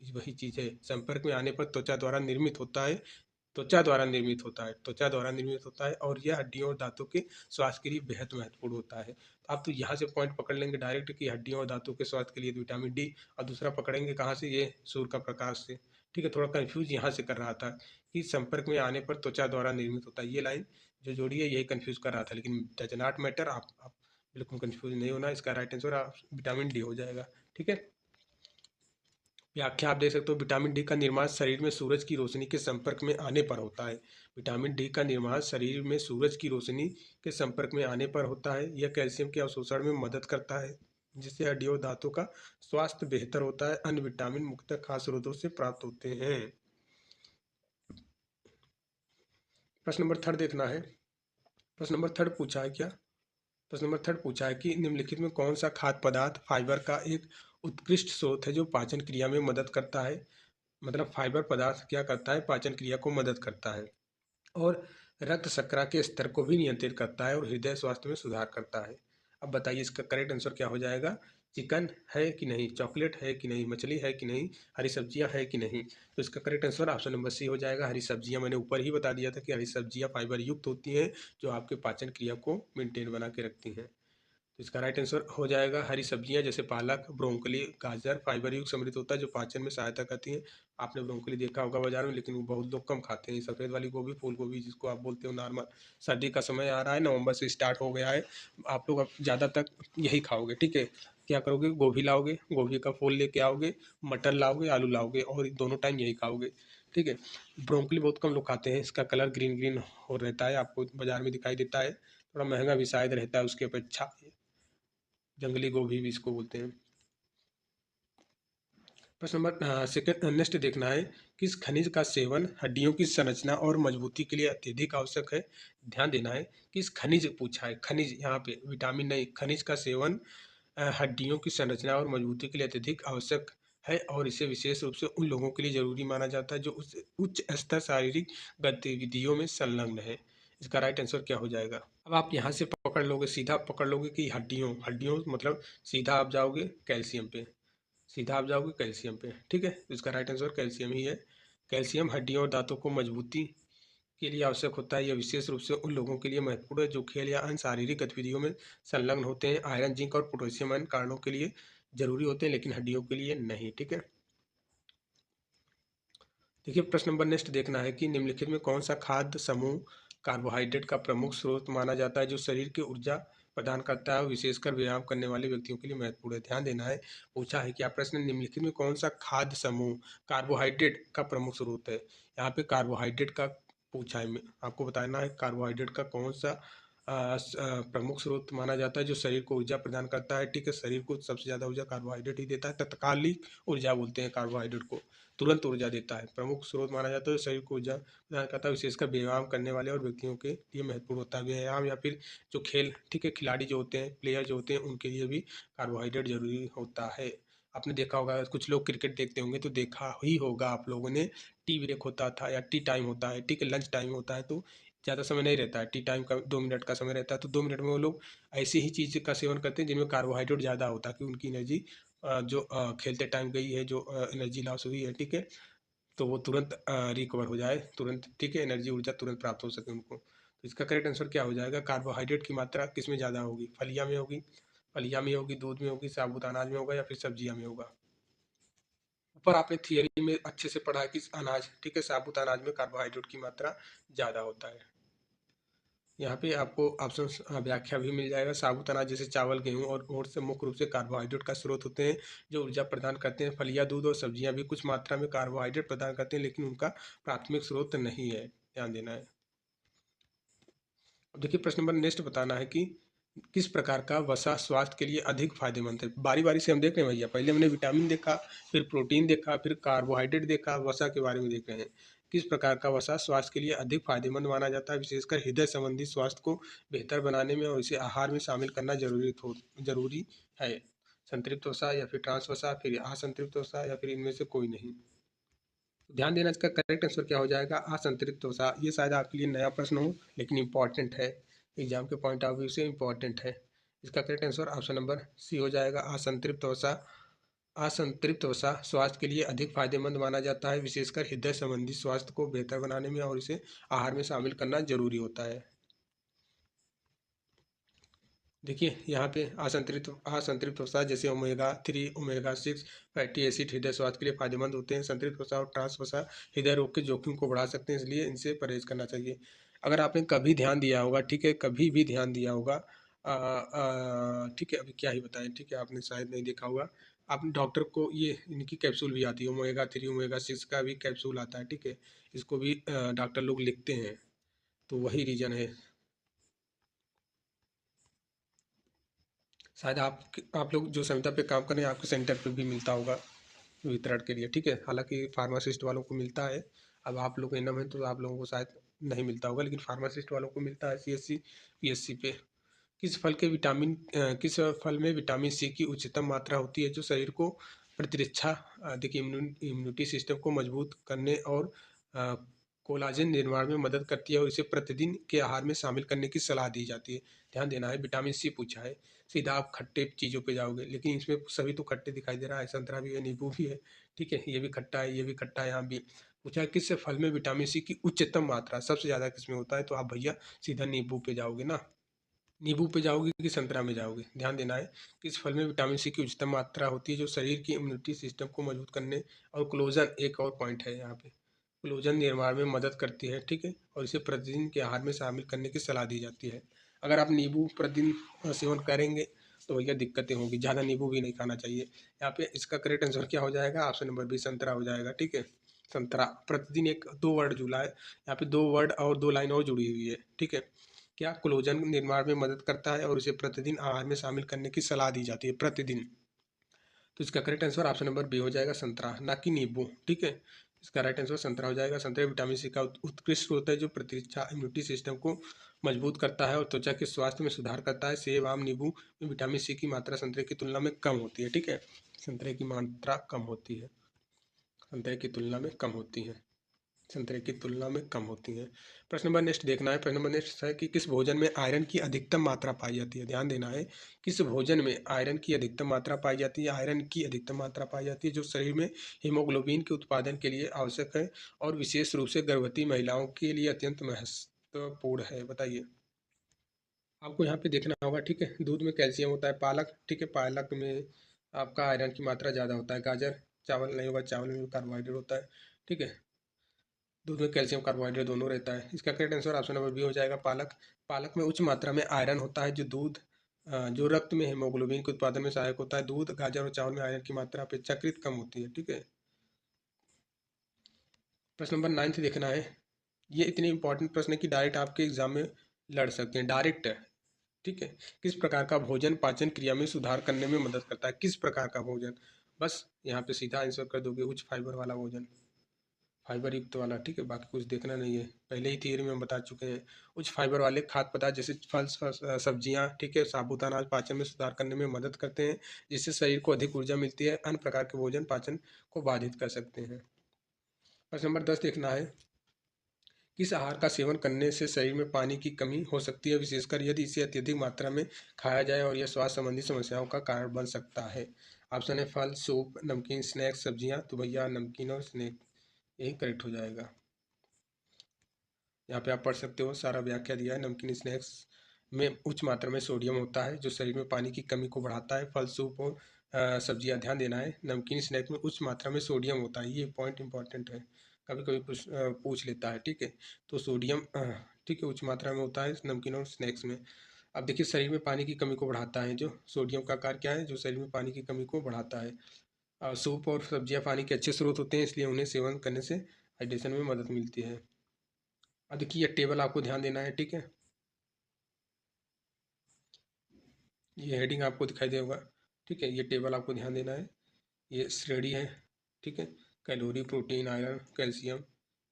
वही चीज़ है, संपर्क में आने पर त्वचा द्वारा निर्मित होता है, त्वचा द्वारा निर्मित होता है, त्वचा द्वारा निर्मित होता है, और यह हड्डियों और दांतों के स्वास्थ्य के लिए बेहद महत्वपूर्ण होता है। तो आप तो यहाँ से पॉइंट पकड़ लेंगे डायरेक्ट कि हड्डियों और दांतों के स्वास्थ्य के लिए विटामिन डी, और दूसरा पकड़ेंगे कहाँ से, ये सूर्य का प्रकाश से। ठीक है, थोड़ा कंफ्यूज यहाँ से कर रहा था कि संपर्क में आने पर त्वचा द्वारा निर्मित होता है, ये लाइन जो जोड़ी है यही कंफ्यूज कर रहा था, लेकिन डज नॉट मैटर। आप बिल्कुल कंफ्यूज नहीं होना, इसका राइट आंसर आप विटामिन डी हो जाएगा। ठीक है, व्याख्या आप देख सकते हो, विटामिन डी का निर्माण शरीर में सूरज की रोशनी के संपर्क में आने पर होता है। विटामिन डी का निर्माण शरीर में सूरज की रोशनी के संपर्क में आने पर होता है। यह कैल्शियम के अवशोषण में मदद करता है, जिससे हड्डियों और दांतों का स्वास्थ्य बेहतर होता है। अन्य विटामिन मुख्यतः खाद्य स्रोतों से प्राप्त होते हैं। प्रश्न नंबर 3 देखना है। प्रश्न नंबर 3 पूछा है क्या? प्रश्न नंबर 3 पूछा है कि निम्नलिखित में कौन सा खाद्य पदार्थ फाइबर का एक उत्कृष्ट स्रोत है जो पाचन क्रिया में मदद करता है। मतलब फाइबर पदार्थ क्या करता है, पाचन क्रिया को मदद करता है, और रक्त शर्करा के स्तर को भी नियंत्रित करता है, और हृदय स्वास्थ्य में सुधार करता है। अब बताइए इसका करेक्ट आंसर क्या हो जाएगा? चिकन है कि नहीं, चॉकलेट है कि नहीं, मछली है कि नहीं, हरी सब्जियां है कि नहीं। तो इसका correct answer option number C हो जाएगा, हरी सब्जियां। मैंने ऊपर ही बता दिया था कि हरी सब्जियां फाइबर युक्त होती हैं, जो आपके पाचन क्रिया को मेंटेन बना के रखती हैं। तो इसका राइट आंसर हो जाएगा हरी सब्जियां, जैसे पालक, ब्रोंकली, गाजर फाइबर युक्त समृद्ध होता है, जो पाचन में सहायता करती है। आपने ब्रोंकली देखा होगा बाजार में, लेकिन वो बहुत लोग कम खाते हैं। सफ़ेद वाली गोभी, फूल गोभी जिसको आप बोलते हो नॉर्मल। सर्दी का समय आ रहा है, नवंबर से स्टार्ट हो गया है, आप लोग अब ज़्यादातर यही खाओगे। ठीक है, क्या करोगे, गोभी लाओगे, गोभी का फूल लेके आओगे, मटर लाओगे, आलू लाओगे, और दोनों टाइम यही खाओगे। ठीक है, ब्रोंकली बहुत कम लोग खाते हैं, इसका कलर ग्रीन ग्रीन हो रहता है, आपको बाजार में दिखाई देता है, थोड़ा महंगा भी शायद रहता है उसकी अपेक्षा। जंगली गोभी भी इसको बोलते हैं। प्रश्न नंबर सेकंड नेक्स्ट देखना है, किस खनिज का सेवन हड्डियों की संरचना और मजबूती के लिए अत्यधिक आवश्यक है। ध्यान देना है, किस खनिज पूछा है, खनिज, यहाँ पे विटामिन नहीं, खनिज का सेवन हड्डियों की संरचना और मजबूती के लिए अत्यधिक आवश्यक है, और इसे विशेष रूप से उन लोगों के लिए जरूरी माना जाता है जो उच्च स्तर शारीरिक गतिविधियों में संलग्न है। इसका राइट आंसर क्या हो जाएगा? अब आप यहाँ से पकड़ लोगे, सीधा पकड़ लोगे कि हड्डियों, हड्डियों मतलब सीधा आप जाओगे कैल्शियम पे, सीधा आप जाओगे कैल्शियम पे। ठीक है, तो इसका राइट आंसर कैल्शियम ही है। कैल्शियम हड्डियों और दांतों को मजबूती के लिए आवश्यक होता है। यह विशेष रूप से उन लोगों के लिए महत्वपूर्ण है जो खेल या अन्य शारीरिक गतिविधियों में संलग्न होते हैं। आयरन, जिंक और पोटेशियम अन्य कारणों के लिए जरूरी होते हैं, लेकिन हड्डियों के लिए नहीं। ठीक है, देखिए प्रश्न नंबर नेक्स्ट देखना है कि निम्नलिखित में कौन सा खाद्य समूह कार्बोहाइड्रेट का प्रमुख स्रोत माना जाता है, जो शरीर की ऊर्जा प्रदान करता है और विशेषकर व्यायाम करने वाले व्यक्तियों के लिए महत्वपूर्ण है। ध्यान देना है, पूछा है क्या प्रश्न, निम्नलिखित में कौन सा खाद्य समूह कार्बोहाइड्रेट का प्रमुख स्रोत है। यहाँ पे कार्बोहाइड्रेट का पूछा है, आपको बताना है कार्बोहाइड्रेट का कौन सा प्रमुख स्रोत माना जाता है जो शरीर को ऊर्जा प्रदान करता है। ठीक है, शरीर को सबसे ज़्यादा ऊर्जा कार्बोहाइड्रेट ही देता है, तत्कालिक ऊर्जा बोलते हैं कार्बोहाइड्रेट को, तुरंत ऊर्जा देता है। प्रमुख स्रोत माना जाता है जो शरीर को ऊर्जा प्रदान करता है, विशेषकर व्यायाम करने वाले और व्यक्तियों के लिए महत्वपूर्ण होता है। व्यायाम या फिर जो खेल, ठीक है, खिलाड़ी जो होते हैं, प्लेयर जो होते हैं, उनके लिए भी कार्बोहाइड्रेट जरूरी होता है। आपने देखा होगा, कुछ लोग क्रिकेट देखते होंगे तो देखा ही होगा आप लोगों ने, टी ब्रेक होता था या टी टाइम होता है, ठीक है, लंच टाइम होता है, तो ज़्यादा समय नहीं रहता है, टी टाइम का 2 मिनट का समय रहता है, तो 2 मिनट में वो लोग ऐसी ही चीज़ का सेवन करते हैं जिनमें कार्बोहाइड्रेट ज़्यादा होता है, कि उनकी एनर्जी जो खेलते टाइम गई है, जो एनर्जी लॉस हुई है, ठीक है, तो वो तुरंत रिकवर हो जाए, तुरंत, ठीक है, एनर्जी ऊर्जा तुरंत प्राप्त हो सके उनको। तो इसका करेक्ट आंसर क्या हो जाएगा? कार्बोहाइड्रेट की मात्रा किस में ज़्यादा होगी? फलिया में होगी, फलिया में होगी, दूध में होगी, साबुत अनाज में होगा, या फिर सब्जियां में होगा। ऊपर आपने थियरी में अच्छे से पढ़ा है कि अनाज, ठीक है, साबुत अनाज में कार्बोहाइड्रेट की मात्रा ज़्यादा होता है। यहाँ पे आपको ऑप्शन व्याख्या भी मिल जाएगा। साबुत अनाज जैसे चावल, गेहूं और ओट से मुख्य रूप से कार्बोहाइड्रेट का स्रोत होते हैं जो ऊर्जा प्रदान करते हैं। फलियां, दूध और सब्जियां भी कुछ मात्रा में कार्बोहाइड्रेट प्रदान करते हैं, लेकिन उनका प्राथमिक स्रोत नहीं है, ध्यान देना है। अब देखिए प्रश्न नंबर नेक्स्ट बताना है कि किस प्रकार का वसा स्वास्थ्य के लिए अधिक फायदेमंद है। बारी बारी से हम देख रहे हैं भैया, पहले हमने विटामिन देखा, फिर प्रोटीन देखा, फिर कार्बोहाइड्रेट देखा, वसा के बारे में देख रहे हैं। किस प्रकार का वसा स्वास्थ्य के लिए अधिक फायदेमंद माना जाता है, विशेषकर हृदय संबंधी स्वास्थ्य को बेहतर बनाने में, और इसे आहार में शामिल करना जरूरी है। संतृप्त वसा या फिर ट्रांस वसा, फिर असंतृप्त वसा, या फिर इनमें से कोई नहीं। ध्यान देना, इसका करेक्ट आंसर क्या हो जाएगा, असंतृप्त वसा। ये शायद आपके लिए नया प्रश्न हो, लेकिन इंपॉर्टेंट है, एग्जाम के पॉइंट ऑफ व्यू से इंपॉर्टेंट है। इसका correct answer option number C हो जाएगा, असंतृप्त वसा। असंतृप्त वसा स्वास्थ्य के लिए अधिक फायदेमंद माना जाता है, विशेषकर हृदय संबंधी स्वास्थ्य को बेहतर बनाने में, और इसे आहार में शामिल करना जरूरी होता है। देखिए यहाँ पे असंतृप्त वसा जैसे ओमेगा 3, ओमेगा 6 फैटी एसिड हृदय स्वास्थ्य के लिए फायदेमंद होते हैं। संतृप्त वसा और ट्रांस वसा हृदय रोग के जोखिम को बढ़ा सकते हैं, इसलिए इनसे परहेज करना चाहिए। अगर आपने कभी ध्यान दिया होगा, ठीक है, कभी भी ध्यान दिया होगा, ठीक है, अभी क्या ही बताएं, ठीक है, आपने शायद नहीं देखा होगा। आप डॉक्टर को ये इनकी कैप्सूल भी आती है, ओमेगा 3 ओमेगा 6 का भी कैप्सूल आता है, ठीक है, इसको भी डॉक्टर लोग लिखते हैं, तो वही रीजन है। शायद आप लोग जो संविदा पे काम कर रहे हैं, आपके सेंटर पे भी मिलता होगा वितरण के लिए, ठीक है, हालांकि फार्मासिस्ट वालों को मिलता है। अब आप लोग एनम है तो आप लोगों को शायद नहीं मिलता होगा, लेकिन फार्मासिस्ट वालों को मिलता है CSC PSC पे। किस फल में विटामिन सी की उच्चतम मात्रा होती है, जो शरीर को प्रतिरक्षा, देखिए, इम्यूनिटी सिस्टम को मजबूत करने और अ, कोलाजन निर्माण में मदद करती है, और इसे प्रतिदिन के आहार में शामिल करने की सलाह दी जाती है। ध्यान देना है, विटामिन सी पूछा है, सीधा आप खट्टे चीज़ों पे जाओगे, लेकिन इसमें सभी तो खट्टे दिखाई दे रहा है, संतरा भी है, नींबू भी है, ठीक है, ये भी खट्टा है, ये भी खट्टा है, यहाँ भी पूछा है किस फल में विटामिन सी की उच्चतम मात्रा सबसे ज़्यादा किसमें होता है, तो आप भैया सीधा नींबू पे जाओगे ना, नींबू पे जाओगे कि संतरा में जाओगे। ध्यान देना है, किस फल में विटामिन सी की उच्चतम मात्रा होती है, जो शरीर की इम्यूनिटी सिस्टम को मजबूत करने और कोलोजन, एक और पॉइंट है यहाँ पे, कोलोजन निर्माण में मदद करती है, ठीक है, और इसे प्रतिदिन के आहार में शामिल करने की सलाह दी जाती है। अगर आप नींबू प्रतिदिन सेवन करेंगे तो भैया दिक्कतें होगी, ज़्यादा नींबू भी नहीं खाना चाहिए। यहाँ पे इसका करेक्ट आंसर क्या हो जाएगा, ऑप्शन नंबर बी संतरा हो जाएगा, ठीक है। संतरा प्रतिदिन एक दो वर्ड जुड़ा है, यहाँ पे दो वर्ड और दो लाइन और जुड़ी हुई है, ठीक है। क्या कोलोजन निर्माण में मदद करता है, और इसे प्रतिदिन आहार में शामिल करने की सलाह दी जाती है, प्रतिदिन। तो इसका correct answer option number B हो जाएगा, संतरा, ना कि नींबू, ठीक है। इसका राइट आंसर संतरा हो जाएगा। संतरे विटामिन सी का उत्कृष्ट स्रोत है, जो प्रतिरक्षा इम्यूनिटी सिस्टम को मजबूत करता है और त्वचा के स्वास्थ्य में सुधार करता है। सेब, आम, नींबू में विटामिन सी की मात्रा संतरे की तुलना में कम होती है, ठीक है, संतरे की मात्रा कम होती है, संतरे की तुलना में कम होती है, संतरे की तुलना में कम होती हैं। प्रश्न नंबर नेक्स्ट देखना है, प्रश्न नंबर नेक्स्ट है कि किस भोजन में आयरन की अधिकतम मात्रा पाई जाती है। ध्यान देना है, किस भोजन में आयरन की अधिकतम मात्रा पाई जाती है। आयरन की अधिकतम मात्रा पाई जाती है जो शरीर में हीमोग्लोबिन के उत्पादन के लिए आवश्यक है, और विशेष रूप से गर्भवती महिलाओं के लिए अत्यंत महत्वपूर्ण है। बताइए, आपको यहाँ पे देखना होगा, ठीक है। दूध में कैल्शियम होता है, पालक, ठीक है, पालक में आपका आयरन की मात्रा ज़्यादा होता है। गाजर, चावल नहीं होगा, चावल में कार्बोहाइड्रेट होता है, ठीक है। दूध में कैल्शियम कार्बोहाइड्रेट दोनों रहता है। इसका correct answer option number B हो जाएगा, पालक। पालक में उच्च मात्रा में आयरन होता है, जो रक्त में हीमोग्लोबिन के उत्पादन में सहायक होता है। दूध, गाजर और चावल में आयरन की मात्रा अपेक्षाकृत कम होती है, ठीक है। प्रश्न नंबर 9 देखना है, ये इतने इंपॉर्टेंट प्रश्न है कि डायरेक्ट आपके एग्जाम में लड़ सकते हैं, डायरेक्ट है, ठीक है। किस प्रकार का भोजन पाचन क्रिया में सुधार करने में मदद करता है। किस प्रकार का भोजन, बस यहाँ पे सीधा आंसर कर दोगे, उच्च फाइबर वाला भोजन, फाइबर युक्त वाला, ठीक है, बाकी कुछ देखना नहीं है, पहले ही थियरी में हम बता चुके हैं। उच्च फाइबर वाले खाद्य पदार्थ जैसे फल, सब्जियां, ठीक है, साबुत अनाज पाचन में सुधार करने में मदद करते हैं, जिससे शरीर को अधिक ऊर्जा मिलती है। अन्य प्रकार के भोजन पाचन को बाधित कर सकते हैं। प्रश्न नंबर 10 देखना है, किस आहार का सेवन करने से शरीर में पानी की कमी हो सकती है, विशेषकर यदि इसे अत्यधिक मात्रा में खाया जाए, और यह स्वास्थ्य संबंधी समस्याओं का कारण बन सकता है। ऑप्शन है फल, सूप, नमकीन, स्नैक्स, सब्जियां, तो भैया नमकीन और स्नैक यही करेक्ट हो जाएगा। यहाँ पे आप पढ़ सकते हो, सारा व्याख्या दिया है। नमकीन स्नैक्स में उच्च मात्रा में सोडियम होता है, जो शरीर में पानी की कमी को बढ़ाता है। फल, सूप और सब्जियाँ, ध्यान देना है, नमकीन स्नैक्स में उच्च मात्रा में सोडियम होता है, ये पॉइंट इंपॉर्टेंट है, कभी कभी पूछ लेता है, ठीक है। तो सोडियम, ठीक है, उच्च मात्रा में होता है नमकीन और स्नैक्स में। अब देखिए, शरीर में पानी की कमी को बढ़ाता है, जो सोडियम का कार्य क्या है, जो शरीर में पानी की कमी को बढ़ाता है। सूप और सब्जियाँ पानी के अच्छे स्रोत होते हैं, इसलिए उन्हें सेवन करने से हाइड्रेशन में मदद मिलती है। अब देखिए, ये टेबल आपको ध्यान देना है, ठीक है, ये हेडिंग आपको दिखाई देगा, ठीक है, ये टेबल आपको ध्यान देना है, ये श्रेणी है, ठीक है, कैलोरी, प्रोटीन, आयरन, कैल्शियम,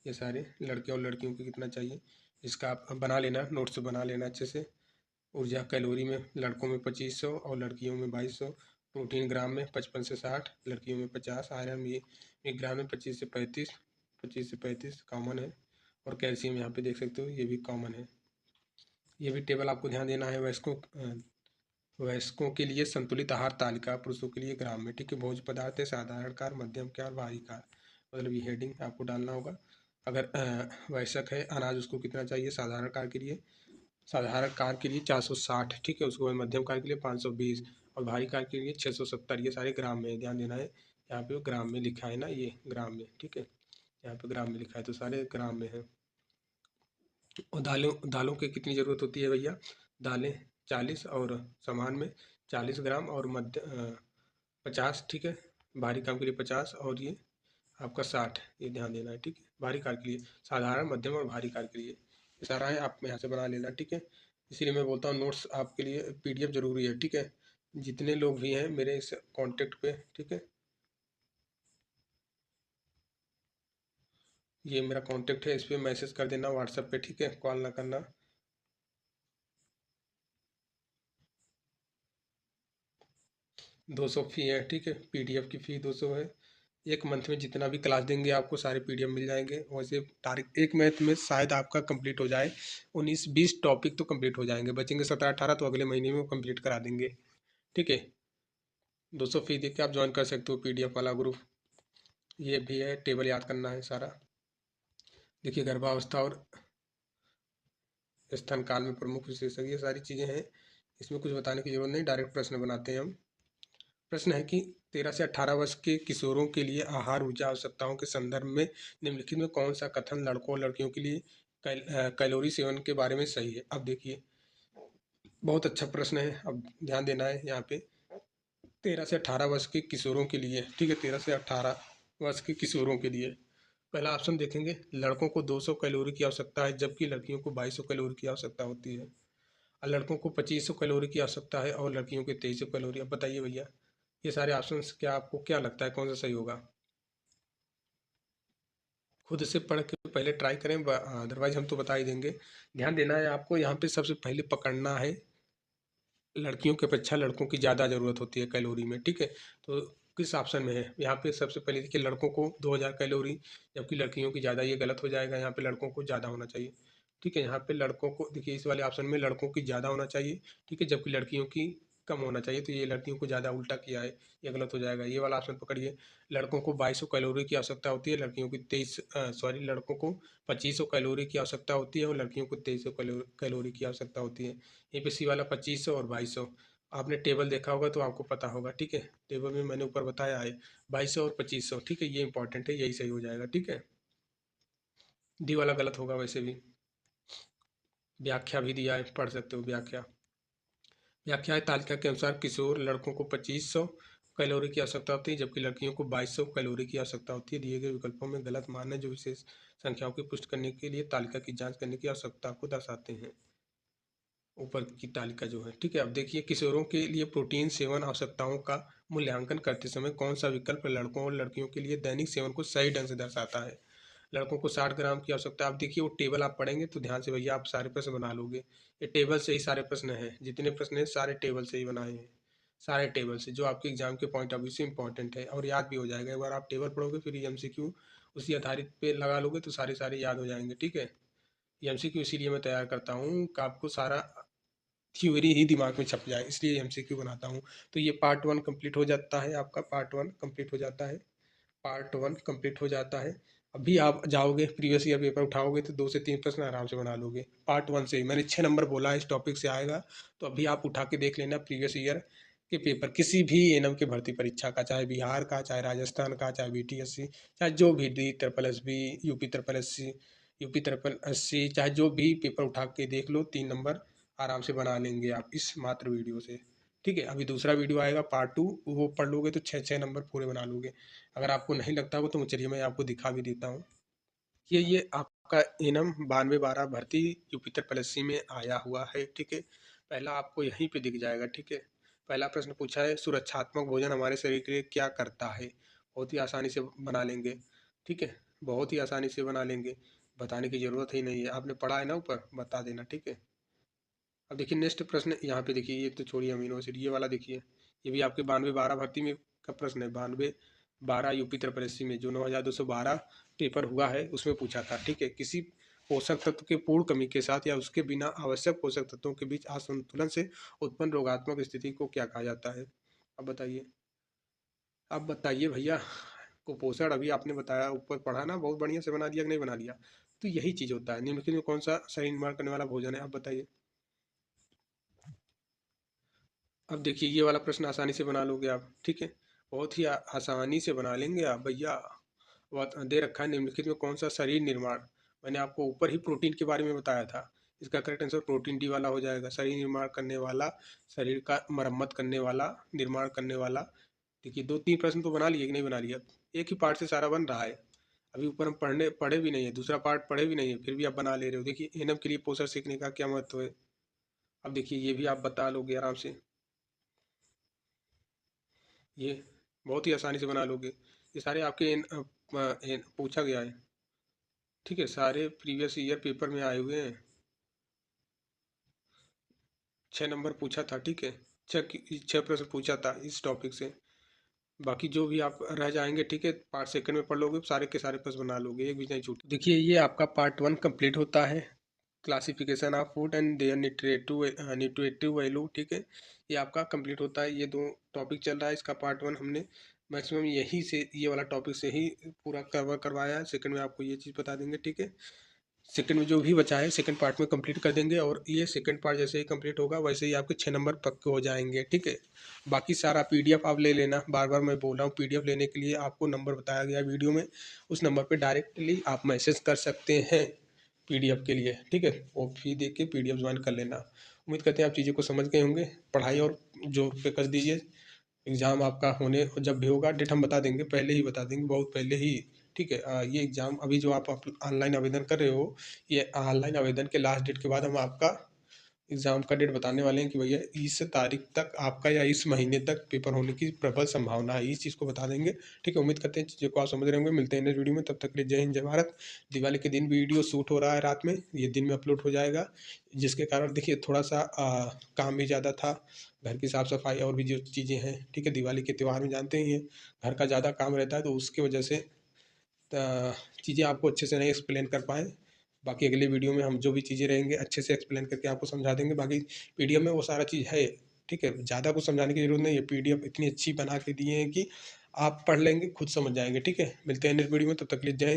ये सारे लड़के और लड़कियों को कितना चाहिए इसका आप बना लेना, नोट्स बना लेना अच्छे से। ऊर्जा कैलोरी में लड़कों में 2500 और लड़कियों में 2200। प्रोटीन ग्राम में 55 से 60, लड़कियों में 50। आयरन में एक ग्राम में 25 से 35 कॉमन है। और कैल्शियम यहाँ पे देख सकते हो, ये भी कॉमन है। ये भी टेबल आपको ध्यान देना है। वयस्कों के लिए संतुलित आहार तालिका, पुरुषों के लिए ग्राम में, ठीक है। भोज्य पदार्थ है साधारण कार, मध्यम कार, भारी कार, मतलब ये हेडिंग आपको डालना होगा। अगर वयस्क है अनाज उसको कितना चाहिए साधारण कार के लिए, साधारण कार के लिए 460, ठीक है। उसके बाद मध्यम कार के लिए 520 और भारी कार के लिए 670। ये सारे ग्राम में ध्यान देना है। यहाँ पे ग्राम में लिखा है ना, ये ग्राम में, ठीक है। यहाँ पे ग्राम में लिखा है तो सारे ग्राम में है। और दालों दालों की कितनी ज़रूरत होती है भैया, दालें 40 और सामान में 40 ग्राम और 50, ठीक है। भारी काम के लिए 50 और ये आपका 60, ये ध्यान देना है, ठीक है। भारी कार के लिए, साधारण, मध्यम और भारी कार के लिए ये सारा है, आप यहाँ से बना लेना, ठीक है। इसीलिए मैं बोलता हूँ नोट्स आपके लिए PDF जरूरी है, ठीक है। जितने लोग भी हैं मेरे इस कांटेक्ट पे, ठीक है, ये मेरा कांटेक्ट है, इस पर मैसेज कर देना व्हाट्सएप पे, ठीक है, कॉल ना करना। 200 फ़ी है, ठीक है। PDF की फ़ी 200 है। एक मंथ में जितना भी क्लास देंगे आपको सारे PDF मिल जाएंगे। वैसे तारीख एक मंथ में शायद आपका कंप्लीट हो जाए, 19-20 टॉपिक तो कंप्लीट हो जाएंगे, बचेंगे 17-18 तो अगले महीने में वो कंप्लीट करा देंगे, ठीक है। 200 फ़ी दे के आप ज्वाइन कर सकते हो PDF वाला ग्रुप। ये भी है, टेबल याद करना है सारा। देखिए गर्भावस्था और स्तन काल में प्रमुख विशेषज्ञ, ये सारी चीज़ें हैं, इसमें कुछ बताने की जरूरत नहीं, डायरेक्ट प्रश्न बनाते हैं हम। प्रश्न है कि 13 से 18 वर्ष के किशोरों के लिए आहार ऊर्जा आवश्यकताओं के संदर्भ में निम्नलिखित में कौन सा कथन लड़कों और लड़कियों के लिए कैलोरी सेवन के बारे में सही है। अब देखिए बहुत अच्छा प्रश्न है, अब ध्यान देना है यहाँ पे। 13 से 18 वर्ष के किशोरों के लिए, ठीक है, 13 से 18 वर्ष के किशोरों के लिए पहला ऑप्शन देखेंगे, लड़कों को 200 कैलोरी की आवश्यकता है जबकि लड़कियों को 2200 कैलोरी की आवश्यकता होती है। और लड़कों को 2500 कैलोरी की आवश्यकता है और लड़कियों को 2300 कैलोरी। अब बताइए भैया ये सारे ऑप्शंस क्या आपको क्या लगता है कौन सा सही होगा। खुद से पढ़ के पहले ट्राई करें, अदरवाइज हम तो बता ही देंगे। ध्यान देना है आपको, यहाँ पे सबसे पहले पकड़ना है लड़कियों की अपेक्षा लड़कों की ज़्यादा ज़रूरत होती है कैलोरी में, ठीक है। तो किस ऑप्शन में है, यहाँ पे सबसे पहले देखिए लड़कों को 2000 कैलोरी जबकि लड़कियों की ज़्यादा, ये गलत हो जाएगा, यहाँ पे लड़कों को ज़्यादा होना चाहिए, ठीक है। यहाँ पे लड़कों को देखिए इस वाले ऑप्शन में लड़कों की ज़्यादा होना चाहिए, ठीक है, जबकि लड़कियों की कम होना चाहिए, तो ये लड़कियों को ज़्यादा उल्टा किया है, ये गलत हो जाएगा। ये वाला ऑप्शन पकड़िए, लड़कों को 2200 कैलोरी की आवश्यकता होती है, लड़कियों की लड़कों को 2500 कैलोरी की आवश्यकता होती है और लड़कियों को 2300 कैलोरी की आवश्यकता होती है। यहीं पे सी वाला 2500 और 2200, आपने टेबल देखा होगा तो आपको पता होगा, ठीक है। टेबल में मैंने ऊपर बताया है 2200 और 2500, ठीक है, ये इंपॉर्टेंट है, यही सही हो जाएगा, ठीक है। डी वाला गलत होगा वैसे भी। व्याख्या भी दिया है, पढ़ सकते हो व्याख्या। व्याख्या है तालिका के अनुसार किशोर लड़कों को 2500 कैलोरी की आवश्यकता होती है जबकि लड़कियों को 2200 कैलोरी की आवश्यकता होती है। दिए गए विकल्पों में गलत मान है जो विशेष संख्याओं की पुष्टि करने के लिए तालिका की जांच करने की आवश्यकता को दर्शाते हैं। ऊपर की तालिका जो है, ठीक है। अब देखिए किशोरों के लिए प्रोटीन सेवन आवश्यकताओं का मूल्यांकन करते समय कौन सा विकल्प लड़कों और लड़कियों के लिए दैनिक सेवन को सही ढंग से दर्शाता है। लड़कों को 60 ग्राम की आवश्यकता, आप देखिए वो टेबल आप पढ़ेंगे तो ध्यान से भैया आप सारे प्रश्न बना लोगे। ये टेबल से ही सारे प्रश्न हैं, जितने प्रश्न हैं सारे टेबल से ही बनाए हैं, सारे टेबल से, जो आपके एग्जाम के पॉइंट ऑफ व्यू से इंपॉर्टेंट है और याद भी हो जाएगा। एक बार आप टेबल पढ़ोगे फिर MCQ उसी आधारित पे लगा लोगे तो सारे सारे याद हो जाएंगे, ठीक है। MCQ इसीलिए मैं तैयार करता हूँ कि आपको सारा थ्योरी ही दिमाग में छप जाए, इसलिए MCQ बनाता हूँ। तो ये पार्ट 1 कंप्लीट हो जाता है, आपका पार्ट 1 कंप्लीट हो जाता है, पार्ट 1 कंप्लीट हो जाता है। अभी आप जाओगे प्रीवियस ईयर पेपर उठाओगे तो 2 से 3 प्रश्न आराम से बना लोगे पार्ट 1 से ही। मैंने 6 नंबर बोला है इस टॉपिक से आएगा, तो अभी आप उठा के देख लेना प्रीवियस ईयर के पेपर, किसी भी एनएम के भर्ती परीक्षा का, चाहे बिहार का, चाहे राजस्थान का, चाहे BTSC, चाहे जो भी DSSB, यूपी SSC, चाहे जो भी पेपर उठा के देख लो, 3 नंबर आराम से बना लेंगे आप इस मात्र वीडियो से, ठीक है। अभी दूसरा वीडियो आएगा पार्ट 2, वो पढ़ लोगे तो 6-6 नंबर पूरे बना लोगे। अगर आपको नहीं लगता हो तो चलिए मैं आपको दिखा भी देता हूँ। ये आपका एनम 92-12 भर्ती यूपी में आया हुआ है, ठीक है। पहला आपको यहीं पे दिख जाएगा, ठीक है। पहला प्रश्न पूछा है सुरक्षात्मक भोजन हमारे शरीर के लिए क्या करता है, बहुत ही आसानी से बना लेंगे। ठीक है, बहुत ही आसानी से बना लेंगे, बताने की ज़रूरत ही नहीं है, आपने पढ़ा है ना ऊपर, बता देना, ठीक है। अब देखिए नेक्स्ट प्रश्न यहाँ पे देखिए, ये तो छोड़िए अमीनो एसिड, ये वाला देखिए, ये भी आपके 92-12 भर्ती में का प्रश्न है। 92-12 यूपी त्रिपल में जो 9212 पेपर हुआ है उसमें पूछा था, ठीक है। किसी पोषक तत्व के पूर्ण कमी के साथ या उसके बिना आवश्यक पोषक तत्वों के बीच असंतुलन से उत्पन्न रोगात्मक स्थिति को क्या कहा जाता है? अब बताइए, अब बताइए भैया। कुपोषण अभी आपने बताया, ऊपर पढ़ा ना, बहुत बढ़िया से बना दिया कि नहीं बना दिया? तो यही चीज़ होता है। निम्नलिखित में कौन सा शरीर निर्माण करने वाला भोजन है? आप बताइए। अब देखिए ये वाला प्रश्न आसानी से बना लोगे आप, ठीक है, बहुत ही आसानी से बना लेंगे आप भैया। बहुत दे रखा है, निम्नलिखित में कौन सा शरीर निर्माण, मैंने आपको ऊपर ही प्रोटीन के बारे में बताया था, इसका करेक्ट आंसर प्रोटीन डी वाला हो जाएगा। शरीर निर्माण करने वाला, शरीर का मरम्मत करने वाला, निर्माण करने वाला। देखिए 2-3 प्रश्न तो बना लिए कि नहीं बना लिया? एक ही पार्ट से सारा बन रहा है। अभी ऊपर हम पढ़े भी नहीं है, दूसरा पार्ट पढ़े भी नहीं है, फिर भी आप बना ले रहे हो। देखिए एनएम के लिए पोषण सीखने का क्या महत्व है? अब देखिए ये भी आप बता लोगे आराम से, ये बहुत ही आसानी से बना लोगे। ये सारे आपके पूछा गया है, ठीक है, सारे प्रीवियस ईयर पेपर में आए हुए हैं। 6 नंबर पूछा था, ठीक है, 6 प्रश्न पूछा था इस टॉपिक से। बाकी जो भी आप रह जाएंगे, ठीक है, पार्ट सेकंड में पढ़ लोगे, सारे के सारे प्रश्न बना लोगे, एक भी नहीं छूट। देखिए ये आपका पार्ट 1 कंप्लीट होता है, classification of food and their nutritive value, ठीक है, ये आपका कंप्लीट होता है। ये 2 टॉपिक चल रहा है, इसका पार्ट 1 हमने मैक्सिमम यही से, ये वाला टॉपिक से ही पूरा कवर करवाया है। सेकंड में आपको ये चीज़ बता देंगे, ठीक है। सेकंड में जो भी बचा है सेकंड पार्ट में कंप्लीट कर देंगे, और ये सेकंड पार्ट जैसे ही कंप्लीट होगा वैसे ही आपके 6 नंबर पक्के हो जाएंगे, ठीक है। बाकी सारा पीडीएफ आप ले लेना, बार बार मैं बोल रहा हूँ, पीडीएफ लेने के लिए आपको नंबर बताया गया वीडियो में, उस नंबर पे डायरेक्टली आप मैसेज कर सकते हैं पीडीएफ के लिए, ठीक है। वो फी दे के पीडीएफ ज्वाइन कर लेना। उम्मीद करते हैं आप चीज़ों को समझ गए होंगे। पढ़ाई और जोर पे कर दीजिए। एग्ज़ाम आपका होने जब भी होगा, डेट हम बता देंगे, पहले ही बता देंगे, बहुत पहले ही, ठीक है। ये एग्ज़ाम अभी जो आप ऑनलाइन आवेदन कर रहे हो, ये ऑनलाइन आवेदन के लास्ट डेट के बाद हम आपका एग्ज़ाम का डेट बताने वाले हैं कि भैया इस तारीख तक आपका या इस महीने तक पेपर होने की प्रबल संभावना है, इस चीज़ को बता देंगे, ठीक है। उम्मीद करते हैं चीज़ों को आप समझ रहे होंगे। मिलते हैं नेक्स्ट वीडियो में, तब तक के लिए जय हिंद, जय भारत। दिवाली के दिन वीडियो शूट हो रहा है रात में, ये दिन में अपलोड हो जाएगा, जिसके कारण देखिए थोड़ा सा काम भी ज़्यादा था, घर की साफ़ सफाई और भी जो चीज़ें हैं, ठीक है। दिवाली के त्यौहार में जानते ही हैं, घर का ज़्यादा काम रहता है, तो उसकी वजह से चीज़ें आपको अच्छे से नहीं एक्सप्लेन कर पाए। बाकी अगले वीडियो में हम जो भी चीज़ें रहेंगे अच्छे से एक्सप्लेन करके आपको समझा देंगे। बाकी पीडीएफ में वो सारा चीज़ है, ठीक है, ज़्यादा कुछ समझाने की ज़रूरत नहीं है, पीडीएफ इतनी अच्छी बना के दिए हैं कि आप पढ़ लेंगे, खुद समझ जाएंगे, ठीक है। मिलते हैं नेक्स्ट वीडियो में, तब तक के लिए जय हिंद।